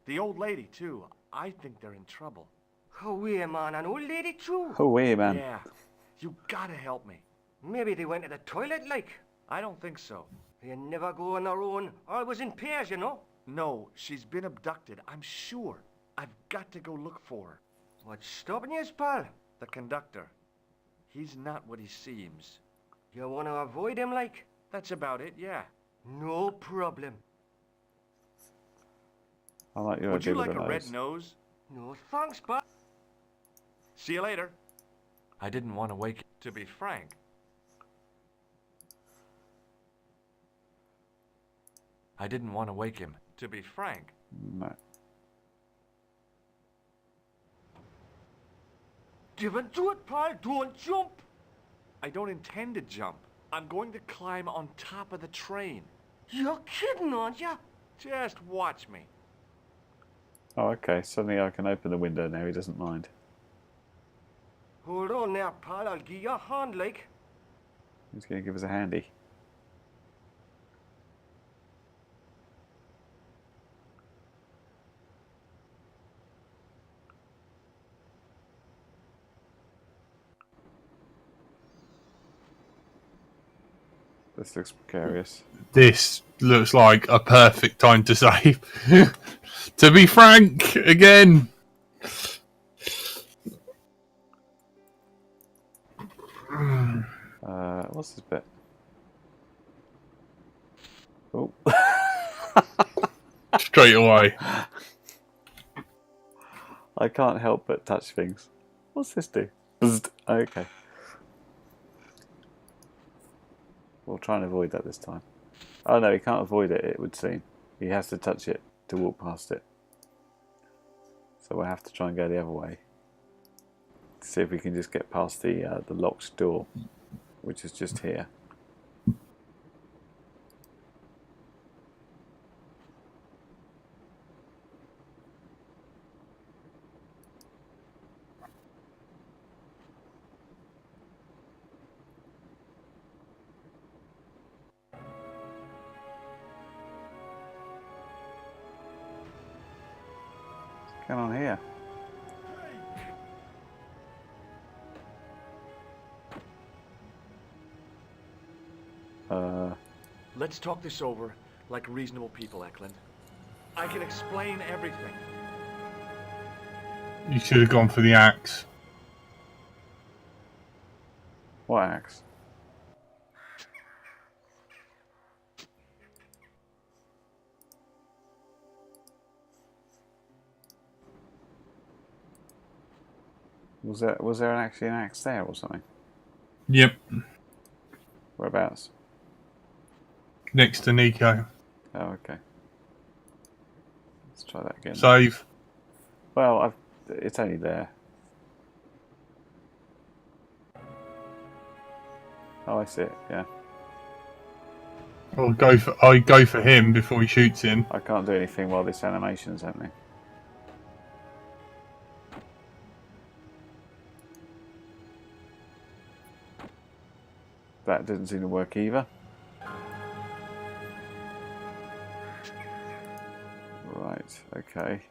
The old lady, too. I think they're in trouble. Away, man. An old lady, too. Oh, wait, man. Yeah. You gotta help me. Maybe they went to the toilet, like. I don't think so. They never go on their own. Always in pairs, you know. No, she's been abducted. I'm sure. I've got to go look for her. What's stopping you, pal? The conductor. He's not what he seems. You want to avoid him, like? That's about it, yeah. No problem. I like your Would idea you with like the a red nose. nose? No thanks, pal. See you later. I didn't want to wake... To be frank. I didn't want to wake him. To be frank. No. Don't do it, pal. Don't jump. I don't intend to jump. I'm going to climb on top of the train. You're kidding, aren't you? Just watch me. Oh, okay. Suddenly I can open the window now. He doesn't mind. Hold on there, pal. I'll give you a hand, like. He's going to give us a handy. This looks precarious. This looks like a perfect time to save. To be frank, again. What's this bit? Oh. Straight away. I can't help but touch things. What's this do? Bzzzt. Okay. We'll try and avoid that this time. Oh no, he can't avoid it, it would seem. He has to touch it to walk past it. So we'll have to try and go the other way. See if we can just get past the locked door, which is just here. What's going on here? Let's talk this over like reasonable people, Eklund. I can explain everything. You should have gone for the axe. What axe? Was there actually an axe there or something? Yep. Whereabouts? Next to Nico. Oh, okay. Let's try that again. Save. Well, it's only there. Oh, I see it. Yeah. I go for him before he shoots him. I can't do anything while this animation is happening. That didn't seem to work either. Right. Okay.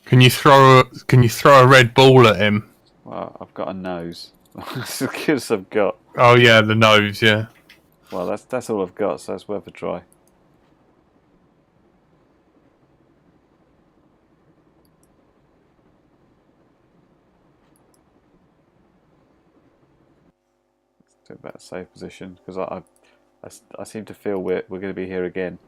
Can you throw a red ball at him? Well, I've got a nose. That's as good as I've got. Oh yeah, the nose. Yeah. Well, that's all I've got, so it's worth a try. Let's do about a safe position because I seem to feel we're going to be here again.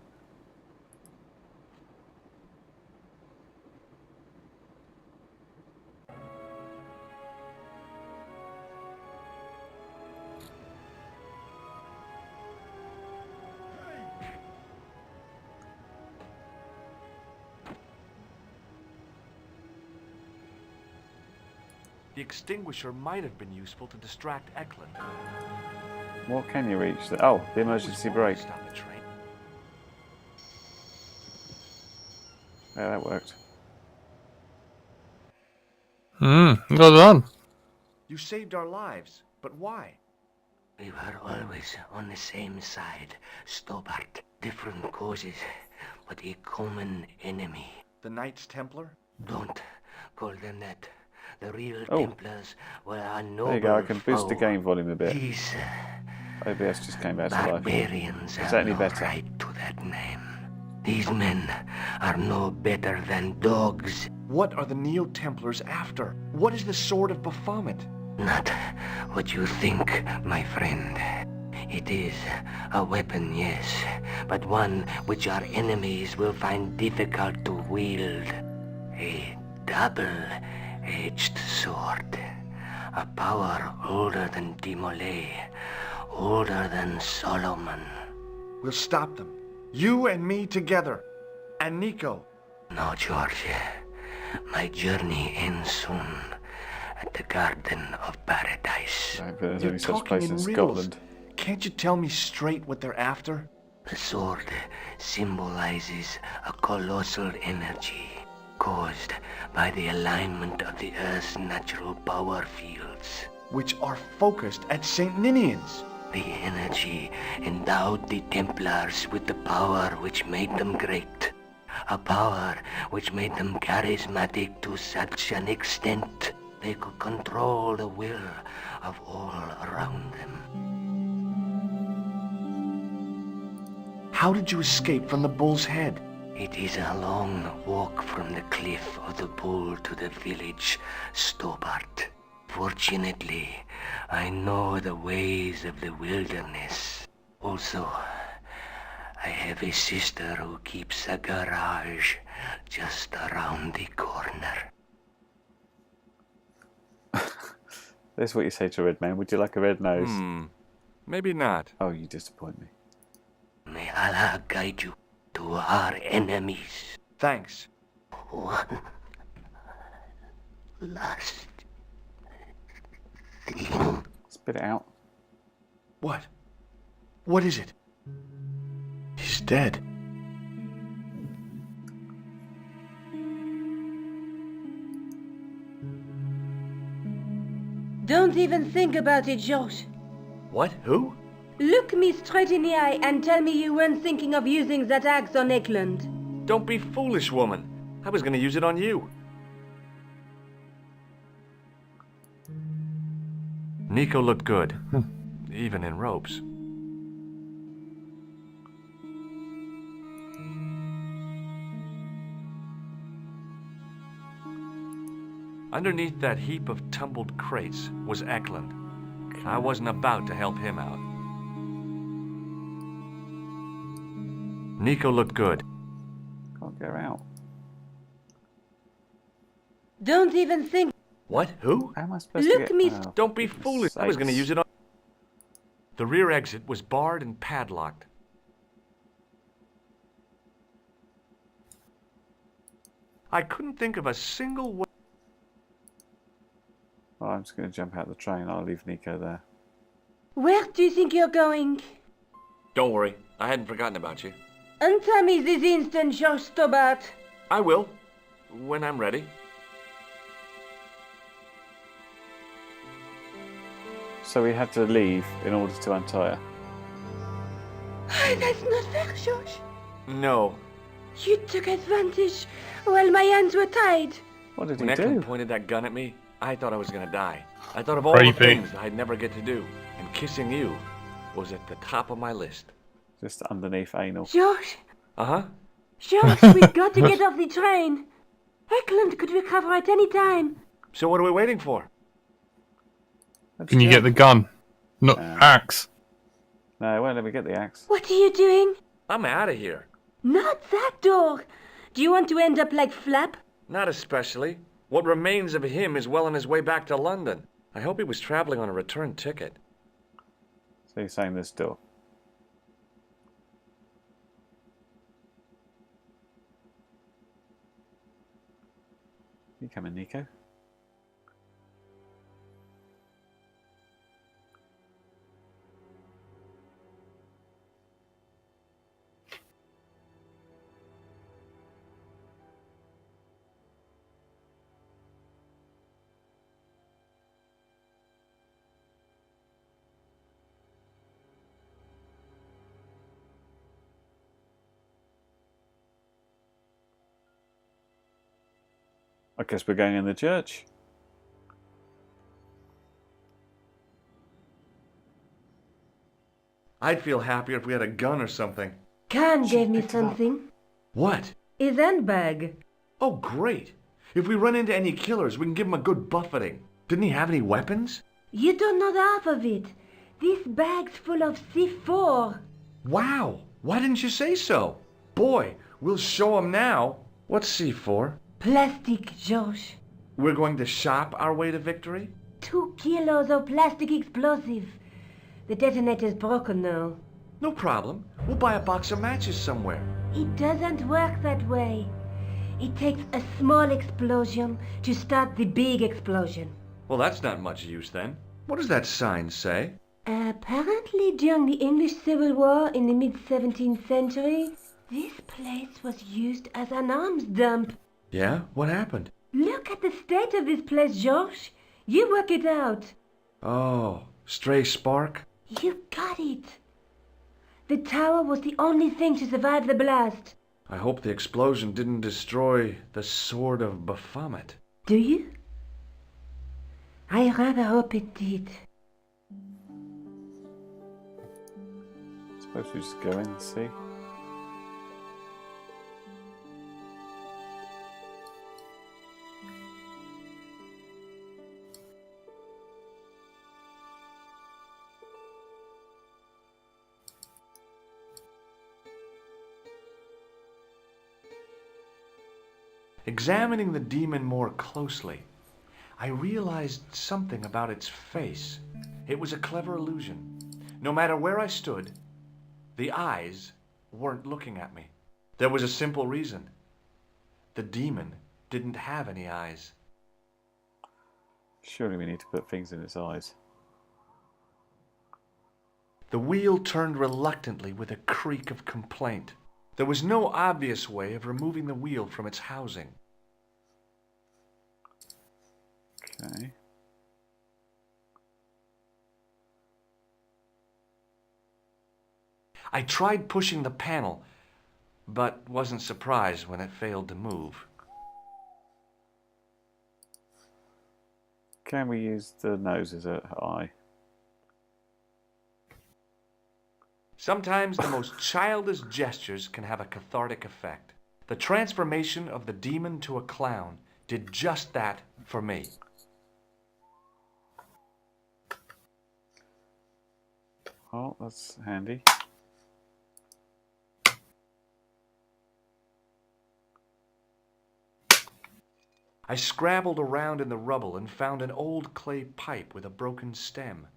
The extinguisher might have been useful to distract Eklund. What can you reach? Oh, the emergency brake. Stop the train. Yeah, that worked. Well done. You saved our lives, but why? We were always on the same side, Stobart. Different causes, but a common enemy. The Knights Templar? Don't call them that. The real Oh. Templars were a noble There you go. I can boost the foe. game volume a bit. These OBS just came back to life. barbarians Is have that any no better? right to that name. These men are no better than dogs. What are the Neo-Templars after? What is the Sword of Baphomet? Not what you think, my friend. It is a weapon, yes, but one which our enemies will find difficult to wield. A double-edged sword. A power older than Demolay, older than Solomon. We'll stop them. You and me together. And Nico. No, George. My journey ends soon at the Garden of Paradise. I hope there's You're any such talking place in in riddles. Scotland. Can't you tell me straight what they're after? The sword symbolizes a colossal energy caused by the alignment of the Earth's natural power fields. Which are focused at St. Ninian's. The energy endowed the Templars with the power which made them great. A power which made them charismatic to such an extent they could control the will of all around them. How did you escape from the Bull's Head? It is a long walk from the cliff of the Bull to the village, Stobart. Fortunately, I know the ways of the wilderness. Also, I have a sister who keeps a garage just around the corner. That's what you say to a red man. Would you like a red nose? Maybe not. Oh, you disappoint me. May Allah guide you to our enemies. Thanks. One last thing. Spit it out. What? What is it? He's dead. Don't even think about it, George. What? Who? Look me straight in the eye and tell me you weren't thinking of using that axe on Eklund. Don't be foolish, woman. I was gonna use it on you. Nico looked good. Even in ropes. Underneath that heap of tumbled crates was Eklund. I wasn't about to help him out. Nico looked good. Can't get her out. Don't even think. What? Who? How am I supposed Look to get... me- Oh, Don't be for goodness foolish. I was gonna sakes. use it on... The rear exit was barred and padlocked. I couldn't think of a single way. Oh, I'm just going to jump out the train. I'll leave Nico there. Where do you think you're going? Don't worry. I hadn't forgotten about you. Answer me this instant, George Stobart. I will. When I'm ready. So we had to leave in order to untie her. That's not fair, George. No. You took advantage while my hands were tied. What did When he Eklund do? pointed that gun at me, I thought I was gonna die. I thought of all Creepy. the things I'd never get to do. And kissing you was at the top of my list. Just underneath anal. George, Uh-huh. George, we've got to get off the train. Eklund could recover at any time. So what are we waiting for? Let's Can you get jump. the gun? Not axe. No, it won't let me get the axe. What are you doing? I'm out of here. Not that door. Do you want to end up like Flap? Not especially. What remains of him is well on his way back to London. I hope he was traveling on a return ticket. So you're saying this door. You coming, Nico? I guess we're going in the church. I'd feel happier if we had a gun or something. Khan gave me something. What? His handbag. Oh, great. If we run into any killers, we can give them a good buffeting. Didn't he have any weapons? You don't know the half of it. This bag's full of C4. Wow. Why didn't you say so? Boy, we'll show them now. What's C4? Plastic, George. We're going to shop our way to victory? 2 kilos of plastic explosive. The detonator's broken now. No problem. We'll buy a box of matches somewhere. It doesn't work that way. It takes a small explosion to start the big explosion. Well, that's not much use then. What does that sign say? Apparently, during the English Civil War in the mid-17th century, this place was used as an arms dump. Yeah? What happened? Look at the state of this place, George. You work it out. Oh, stray spark? You got it. The tower was the only thing to survive the blast. I hope the explosion didn't destroy the Sword of Baphomet. Do you? I rather hope it did. Suppose we just go in and see. Examining the demon more closely, I realized something about its face. It was a clever illusion. No matter where I stood, the eyes weren't looking at me. There was a simple reason. The demon didn't have any eyes. Surely we need to put things in its eyes. The wheel turned reluctantly with a creak of complaint. There was no obvious way of removing the wheel from its housing. Okay. I tried pushing the panel, but wasn't surprised when it failed to move. Can we use the nose as an eye? Sometimes the most childish gestures can have a cathartic effect. The transformation of the demon to a clown did just that for me. Oh, that's handy. I scrabbled around in the rubble and found an old clay pipe with a broken stem.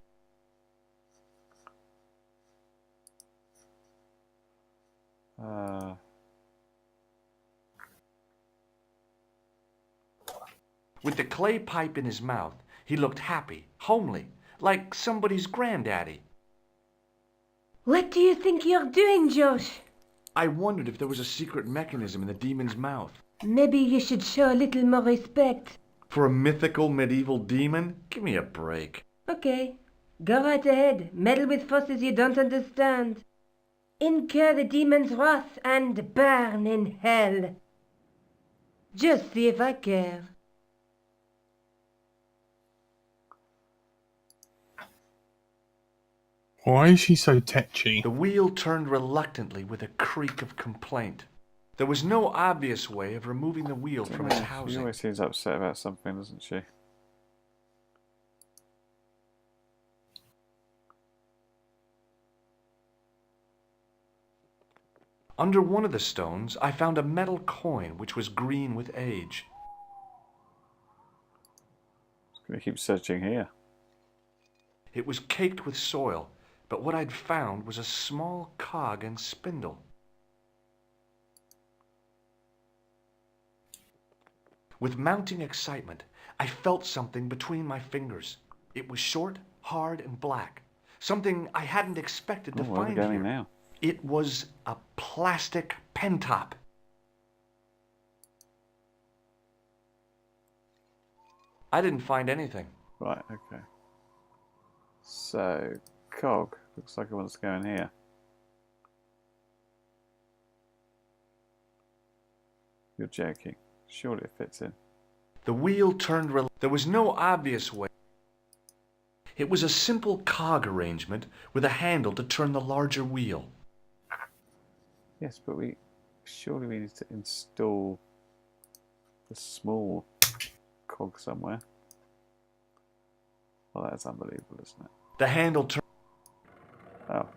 With the clay pipe in his mouth, he looked happy, homely, like somebody's granddaddy. What do you think you're doing, Josh? I wondered if there was a secret mechanism in the demon's mouth. Maybe you should show a little more respect. For a mythical medieval demon? Give me a break. Okay, go right ahead. Meddle with forces you don't understand. Incur the demon's wrath and burn in hell. Just see if I care. Why is she so tetchy? The wheel turned reluctantly with a creak of complaint. There was no obvious way of removing the wheel from its She housing. always seems upset about something, doesn't she? Under one of the stones, I found a metal coin which was green with age. Just going to keep searching here. It was caked with soil, but what I'd found was a small cog and spindle. With mounting excitement, I felt something between my fingers. It was short, hard, and black. Something I hadn't expected to Where are we find going here. now? It was a plastic pen top. I didn't find anything. Right, okay. So, cog. Looks like it wants to go in here. You're joking. Surely it fits in. The wheel turned. There was no obvious way. It was a simple cog arrangement with a handle to turn the larger wheel. Yes, but surely we need to install the small cog somewhere. Well, that's unbelievable, isn't it? The handle turned. Oh,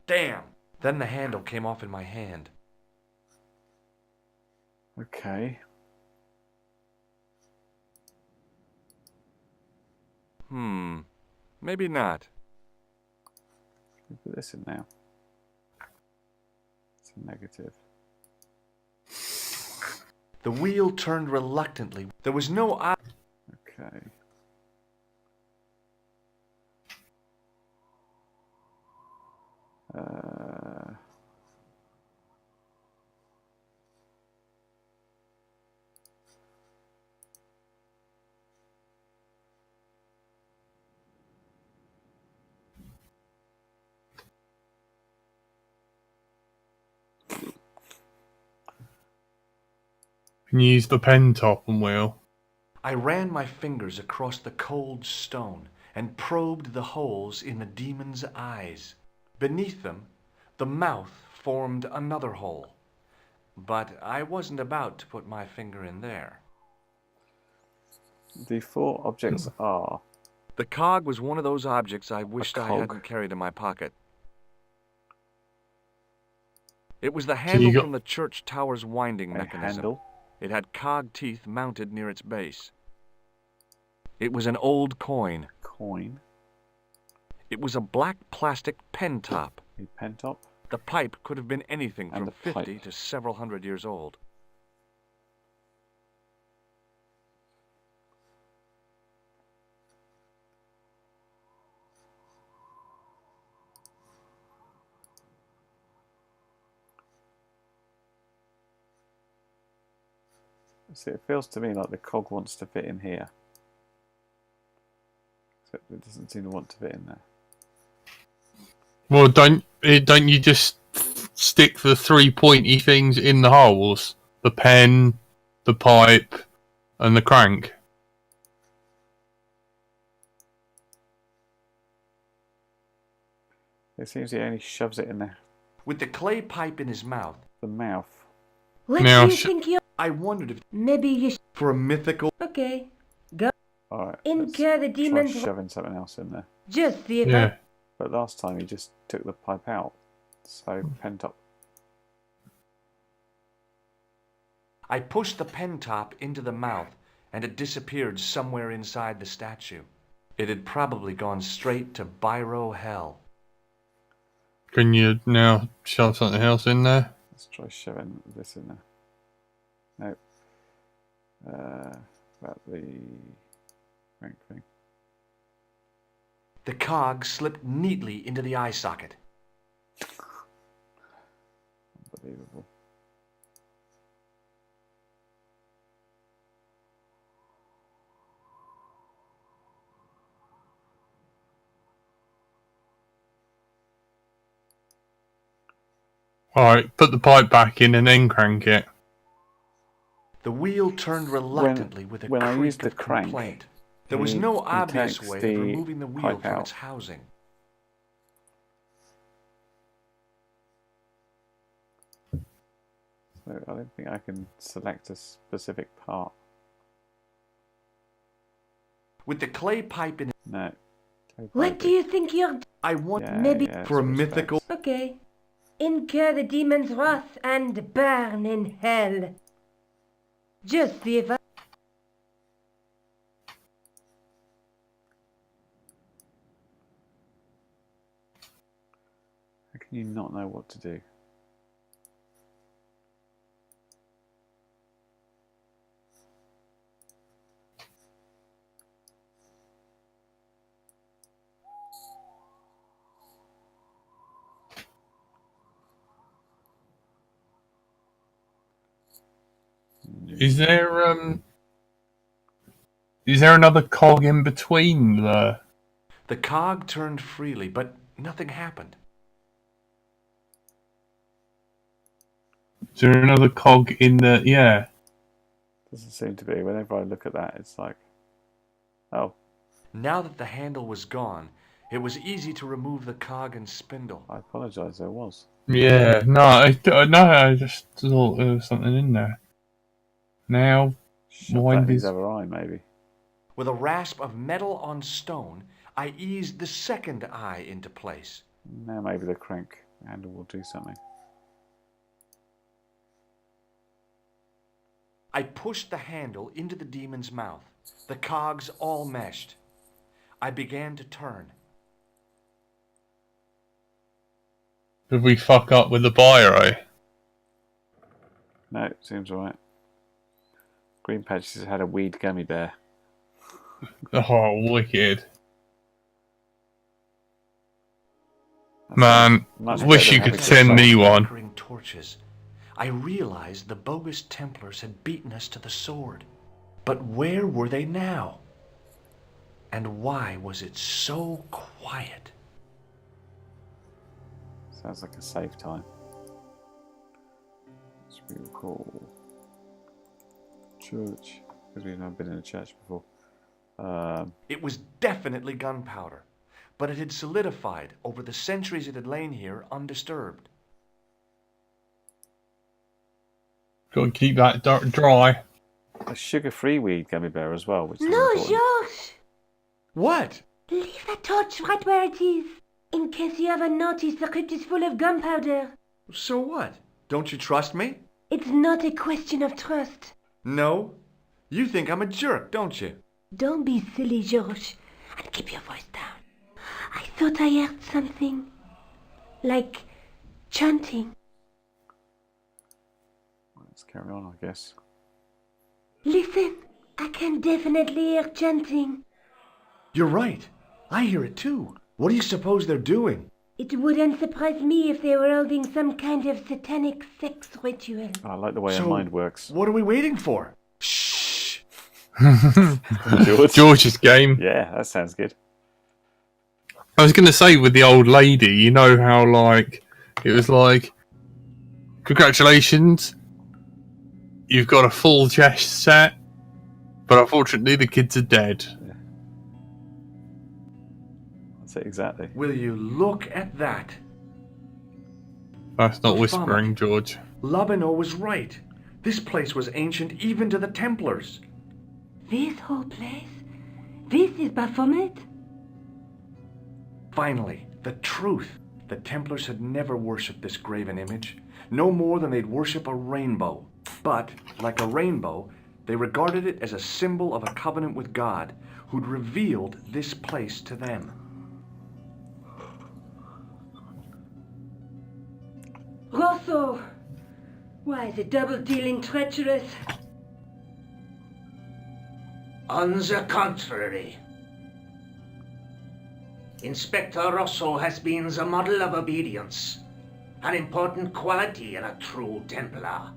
Damn! Then the handle came off in my hand. okay. Maybe not. We put this in now. It's a negative. The wheel turned reluctantly. There was no Okay. Can you use the pen top and wheel? I ran my fingers across the cold stone and probed the holes in the demon's eyes. Beneath them, the mouth formed another hole. But I wasn't about to put my finger in there. The four objects are The cog was one of those objects I wished I cog. hadn't carried in my pocket. It was the you handle got- from the church tower's winding A mechanism. handle. It had cog teeth mounted near its base. It was an old coin. Coin. It was a black plastic pen top. A pen top. The pipe could have been anything And from the 50 pipe. to several hundred years old. See, it feels to me like the cog wants to fit in here. Except it doesn't seem to want to fit in there. Well, don't you just stick the 3 pointy things in the holes? The pen, the pipe, and the crank. It seems he only shoves it in With the clay pipe in his mouth, the mouth. What Now do you sh- think you're... I wondered if Maybe you should... for a mythical... Okay. Go. Alright, Incur the try demon's... shoving something else in there. Just see if Yeah. But last time he just took the pipe out. So, pen top. I pushed the pen top into the mouth, and it disappeared somewhere inside the statue. It had probably gone straight to Biro Hell. Can you now shove something else in there? Let's try shoving this in there. Nope. About the crank thing. The cog slipped neatly into the eye socket. Unbelievable. Alright, put the pipe back in and then crank it. The wheel turned reluctantly with a when I creak used the of crank, complaint. There was no he obvious takes way the of removing the wheel pipe from out. its housing. So I don't think I can select a specific part. With the clay pipe in... No. What do you think you're... I want Yeah, Maybe- yeah, for a switch mythical... backs. Okay. Incur the demon's wrath and burn in hell. Just see if I... How can you not know what to do? Is there another cog in between the... The cog turned freely, but nothing happened. Is there another cog in the... Yeah. Doesn't seem to be. Whenever I look at that, it's like, oh, Now that the handle was gone, it was easy to remove the cog and spindle. I apologise. There was. Yeah, no, I just thought there was something in there. Now, Shove Wind that in his is- other eye, maybe. With a rasp of metal on stone, I eased the second eye into place. Now maybe the crank handle will do something. I pushed the handle into the demon's mouth. The cogs all meshed. I began to turn. did we fuck up with the biro? No, seems alright. Green Patches had a weed gummy bear. Oh, wicked. That Man, sounds much wish better you than could having to send fight. me one. Flickering torches. I realized the bogus Templars had beaten us to the sword. But where were they now? And why was it so quiet? Sounds like a safe time. Let's recall church, because we've never been in a church before. It was definitely gunpowder, but it had solidified over the centuries it had lain here undisturbed. Got to keep that dry. A sugar-free weed gummy bear as well, which is No, important. George! What? Leave the torch right where it is. In case you ever notice the crypt is full of gunpowder. So what? Don't you trust me? It's not a question of trust. No? You think I'm a jerk, don't you? Don't be silly, George, and keep your voice down. I thought I heard something. Like chanting. Let's carry on, I guess. Listen, I can definitely hear chanting. You're right. I hear it too. What do you suppose they're doing? It wouldn't surprise me if they were holding some kind of satanic sex ritual. I like the way her mind works. What are we waiting for? Shh! George's game. Yeah, that sounds good. I was going to say with the old lady, you know how like it was like, congratulations, you've got a full chess set, but unfortunately the kids are dead. That's it exactly. Will you look at that? That's not Oh, whispering, George. Labino was right. This place was ancient even to the Templars. This whole place? This is Baphomet? Finally, the truth. The Templars had never worshipped this graven image, no more than they'd worship a rainbow. But, like a rainbow, they regarded it as a symbol of a covenant with God, who'd revealed this place to them. Rosso! Why, the double-dealing treacherous? On the contrary, Inspector Rosso has been the model of obedience, an important quality in a true Templar.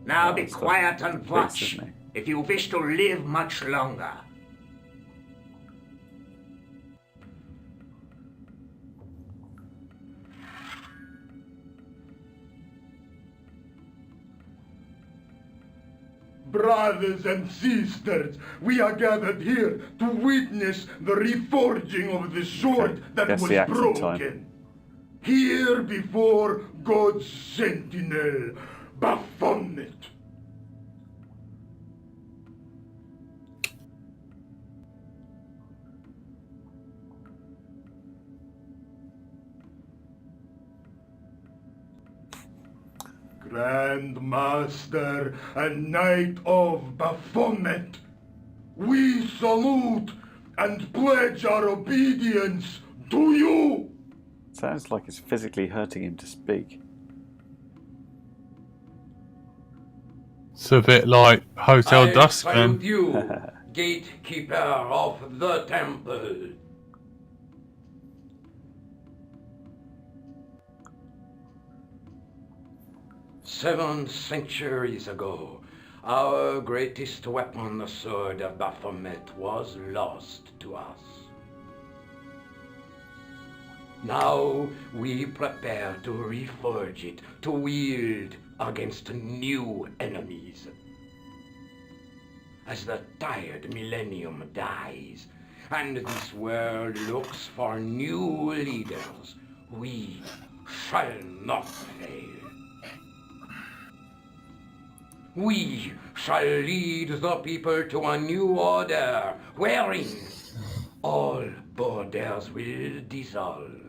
Now be quiet and watch if you wish to live much longer. Brothers and sisters, we are gathered here to witness the reforging of the sword that That's was the accent broken. time. Here before God's sentinel, Baphomet. Grand Master and Knight of Baphomet, we salute and pledge our obedience to you. Sounds like it's physically hurting him to speak. It's a bit like Hotel Dusk then. you, gatekeeper of the temple. Seven centuries ago, our greatest weapon, the sword of Baphomet, was lost to us. Now we prepare to reforge it, to wield against new enemies. As the tired millennium dies, and this world looks for new leaders, we shall not fail. We shall lead the people to a new order, wherein all borders will dissolve.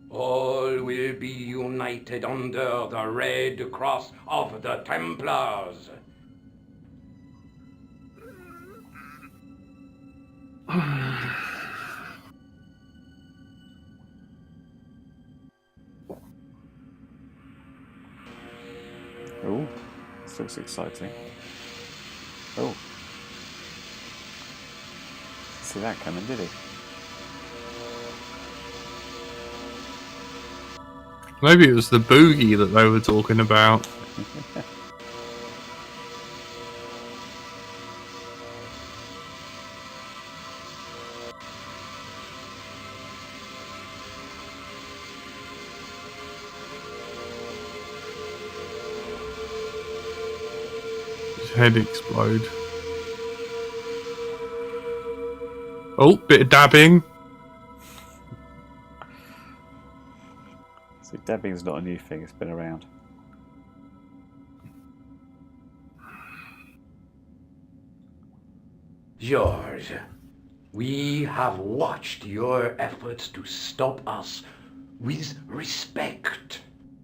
All will be united under the red cross of the Templars. Oh, this looks exciting. Oh. Didn't see that coming, did he? Maybe it was the boogie that they were talking about. His head explode. Oh, bit of dabbing. See, dabbing's not a new thing, it's been around. George, we have watched your efforts to stop us with respect.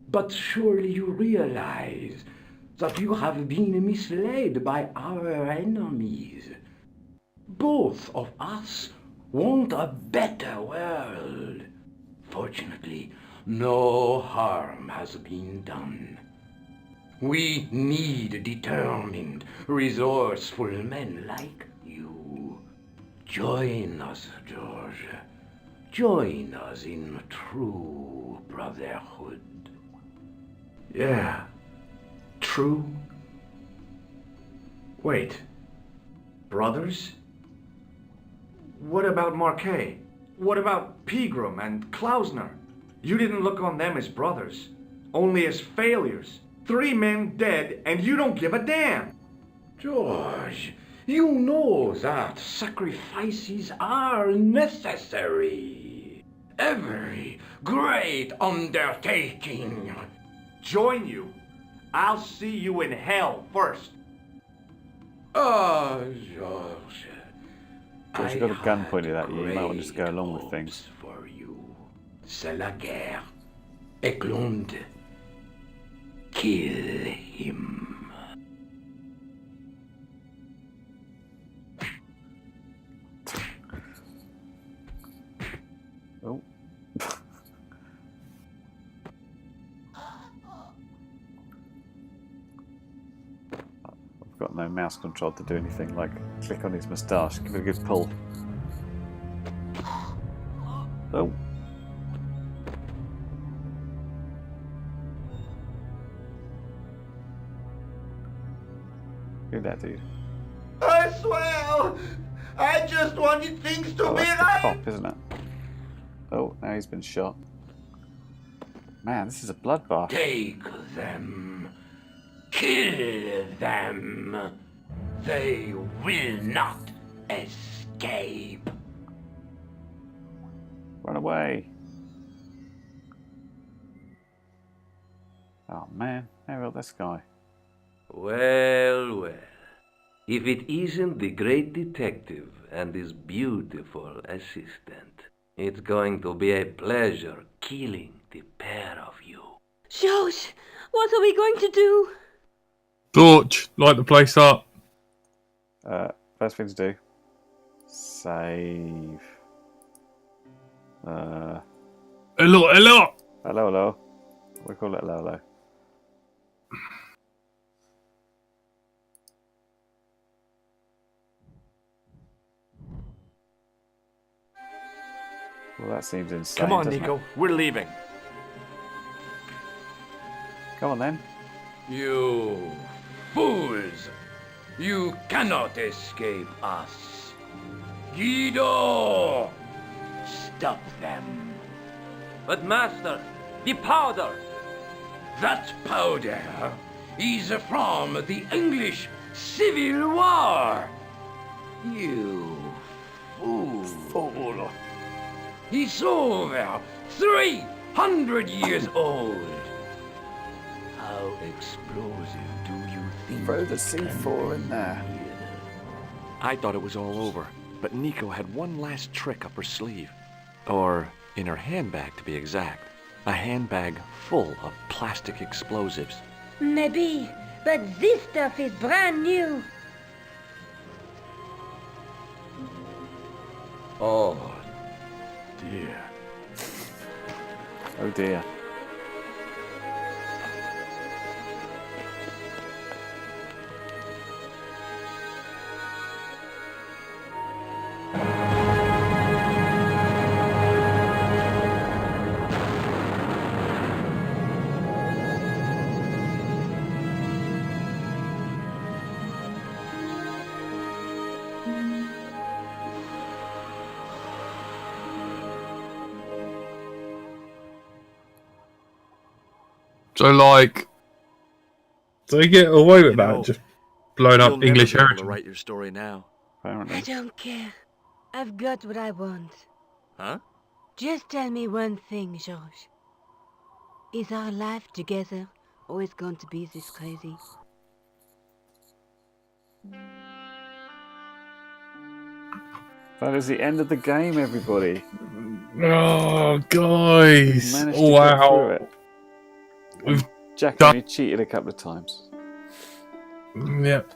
But surely you realize that you have been misled by our enemies. Both of us want a better world. Fortunately, no harm has been done. We need determined, resourceful men like you. Join us, George. Join us in true brotherhood. Yeah. True. Wait. Brothers? What about Marquet? What about Pegram and Klausner? You didn't look on them as brothers, only as failures. 3 men dead, and you don't give a damn. George, you know that sacrifices are necessary. Every great undertaking. Join you. I'll see you in hell first. Ah, George. George, you've got a gun pointed at you. You might want to just go along with things. For you. C'est la guerre. Eklund. Kill him. Oh. I've got no mouse control to do anything like click on his moustache. Give it a good pull. Oh. Who that dude? I swear, I just wanted things to Oh, be that's the right. cop, isn't it? Oh, now he's been shot. Man, this is a bloodbath. Take them. Kill them. They will not escape. Run away. Oh man, how about this guy? Well, well. If it isn't the great detective and his beautiful assistant, it's going to be a pleasure killing the pair of you. George, what are we going to do? Torch, light the place up. First thing to do, save. Hello, hello. Hello, hello. We call it hello, hello. Well, that seems insane. Come on, doesn't Nico. it? We're leaving. Come on then. You fools! You cannot escape us. Guido! Stop them. But master, the powder! That powder is from the English Civil War. You fool. It's over 300 years old. How explosive do you think? Throw the C4 in there. I thought it was all over, but Nico had one last trick up her sleeve. Or in her handbag, to be exact. A handbag full of plastic explosives. Maybe, but this stuff is brand new. Oh, dear. Oh dear. So, like, they get away with You that, know, just blowing You'll up never English be able to heritage. write your story now. Apparently. I don't care. I've got what I want. Huh? Just tell me one thing, George. Is our life together always going to be this crazy? That is the end of the game, everybody. Oh, guys! Managed to get through Wow! it. we've Jack done. only cheated a couple of times. Yep.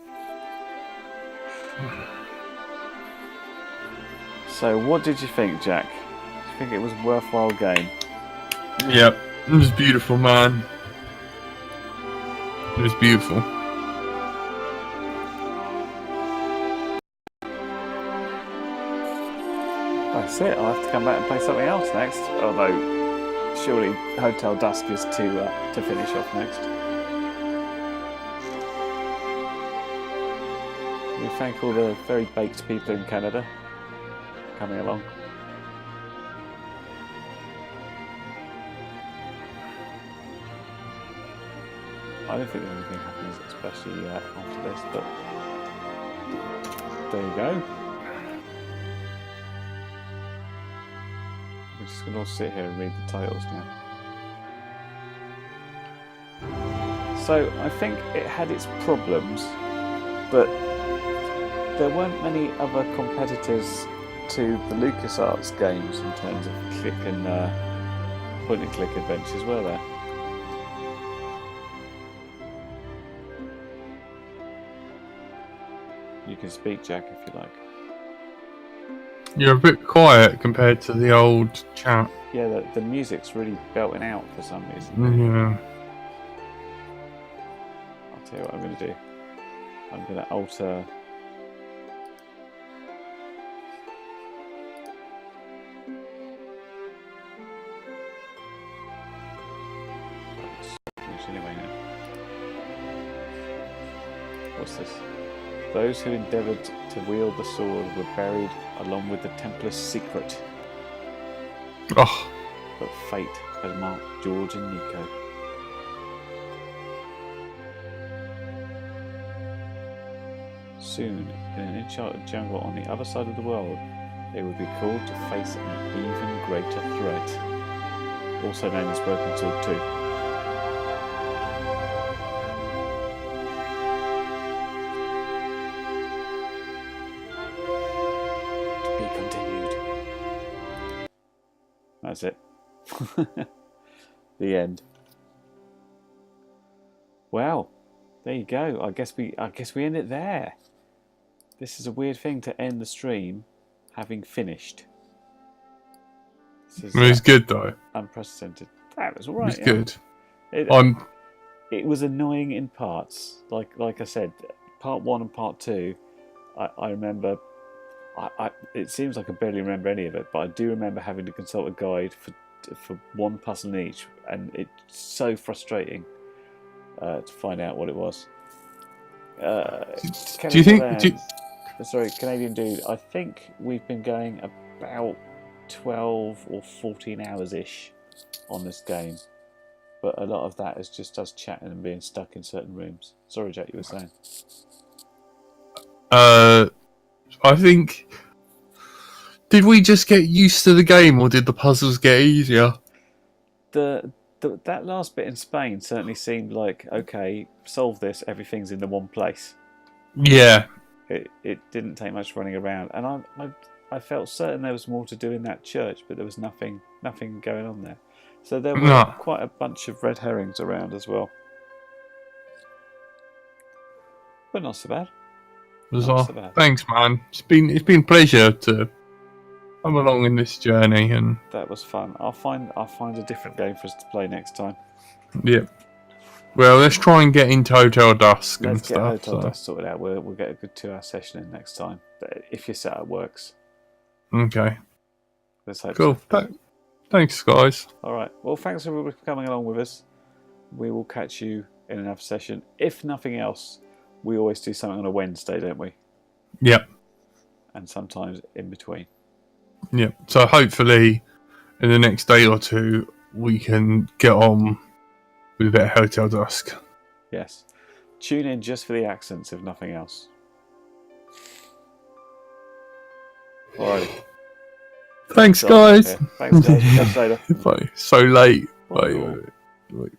So, what did you think, Jack? Do you think it was a worthwhile game? Yep. It was beautiful, man. It was beautiful. That's it. I'll have to come back and play something else next. Although, surely Hotel Dusk is to finish off next. We thank all the very baked people in Canada coming along. I don't think anything happens especially after this, but there you go. We're just going to all sit here and read the titles now. So I think it had its problems, but there weren't many other competitors to the LucasArts games in terms of click and point and click adventures, were there? You can speak, Jack, if you like. You're a bit quiet compared to the old chat. Yeah, the music's really belting out for some reason. Yeah. I'll tell you what I'm going to do. I'm going to alter... Anyway, now. What's this? Those who endeavoured to wield the sword were buried along with the Templar's secret. Oh. But fate had marked George and Nico. Soon, in an enchanted jungle on the other side of the world, they would be called to face an even greater threat, also known as Broken Sword 2. That's it. The end. Wow. There you go. I guess we end it there. This is a weird thing to end the stream having finished. It was good though. Unprecedented. That was alright. It was good. It was annoying in parts. Like I said, part 1 and part 2, I remember. It seems like I barely remember any of it, but I do remember having to consult a guide for one puzzle in each, and it's so frustrating to find out what it was. Do you think? Sorry, Canadian Dude. I think we've been going about 12 or 14 hours ish on this game, but a lot of that is just us chatting and being stuck in certain rooms. Sorry, Jack, you were saying. I think. Did we just get used to the game, or did the puzzles get easier? That last bit in Spain certainly seemed like, okay, solve this, everything's in the one place. Yeah. It didn't take much running around, and I felt certain there was more to do in that church, but there was nothing going on there. So there were quite a bunch of red herrings around as well, but not so bad. Thanks, man. It's been a pleasure to come along in this journey, and that was fun. I'll find a different game for us to play next time. Yeah. Well, let's try and get into Hotel Dusk and stuff. Let's get Hotel Dusk sorted out. We'll get a good 2-hour session in next time, but if your setup works. Okay. Let's hope cool. So. Thanks, guys. All right. Well, thanks everybody for coming along with us. We will catch you in another session. If nothing else, we always do something on a Wednesday, don't we? Yep. And sometimes in between. Yep. So hopefully, in the next day or two, we can get on with a bit of Hotel Dusk. Yes. Tune in just for the accents, if nothing else. Alrighty. Thanks, guys. Thanks, guys. Catch you later. Bye. So late. Bye. Bye.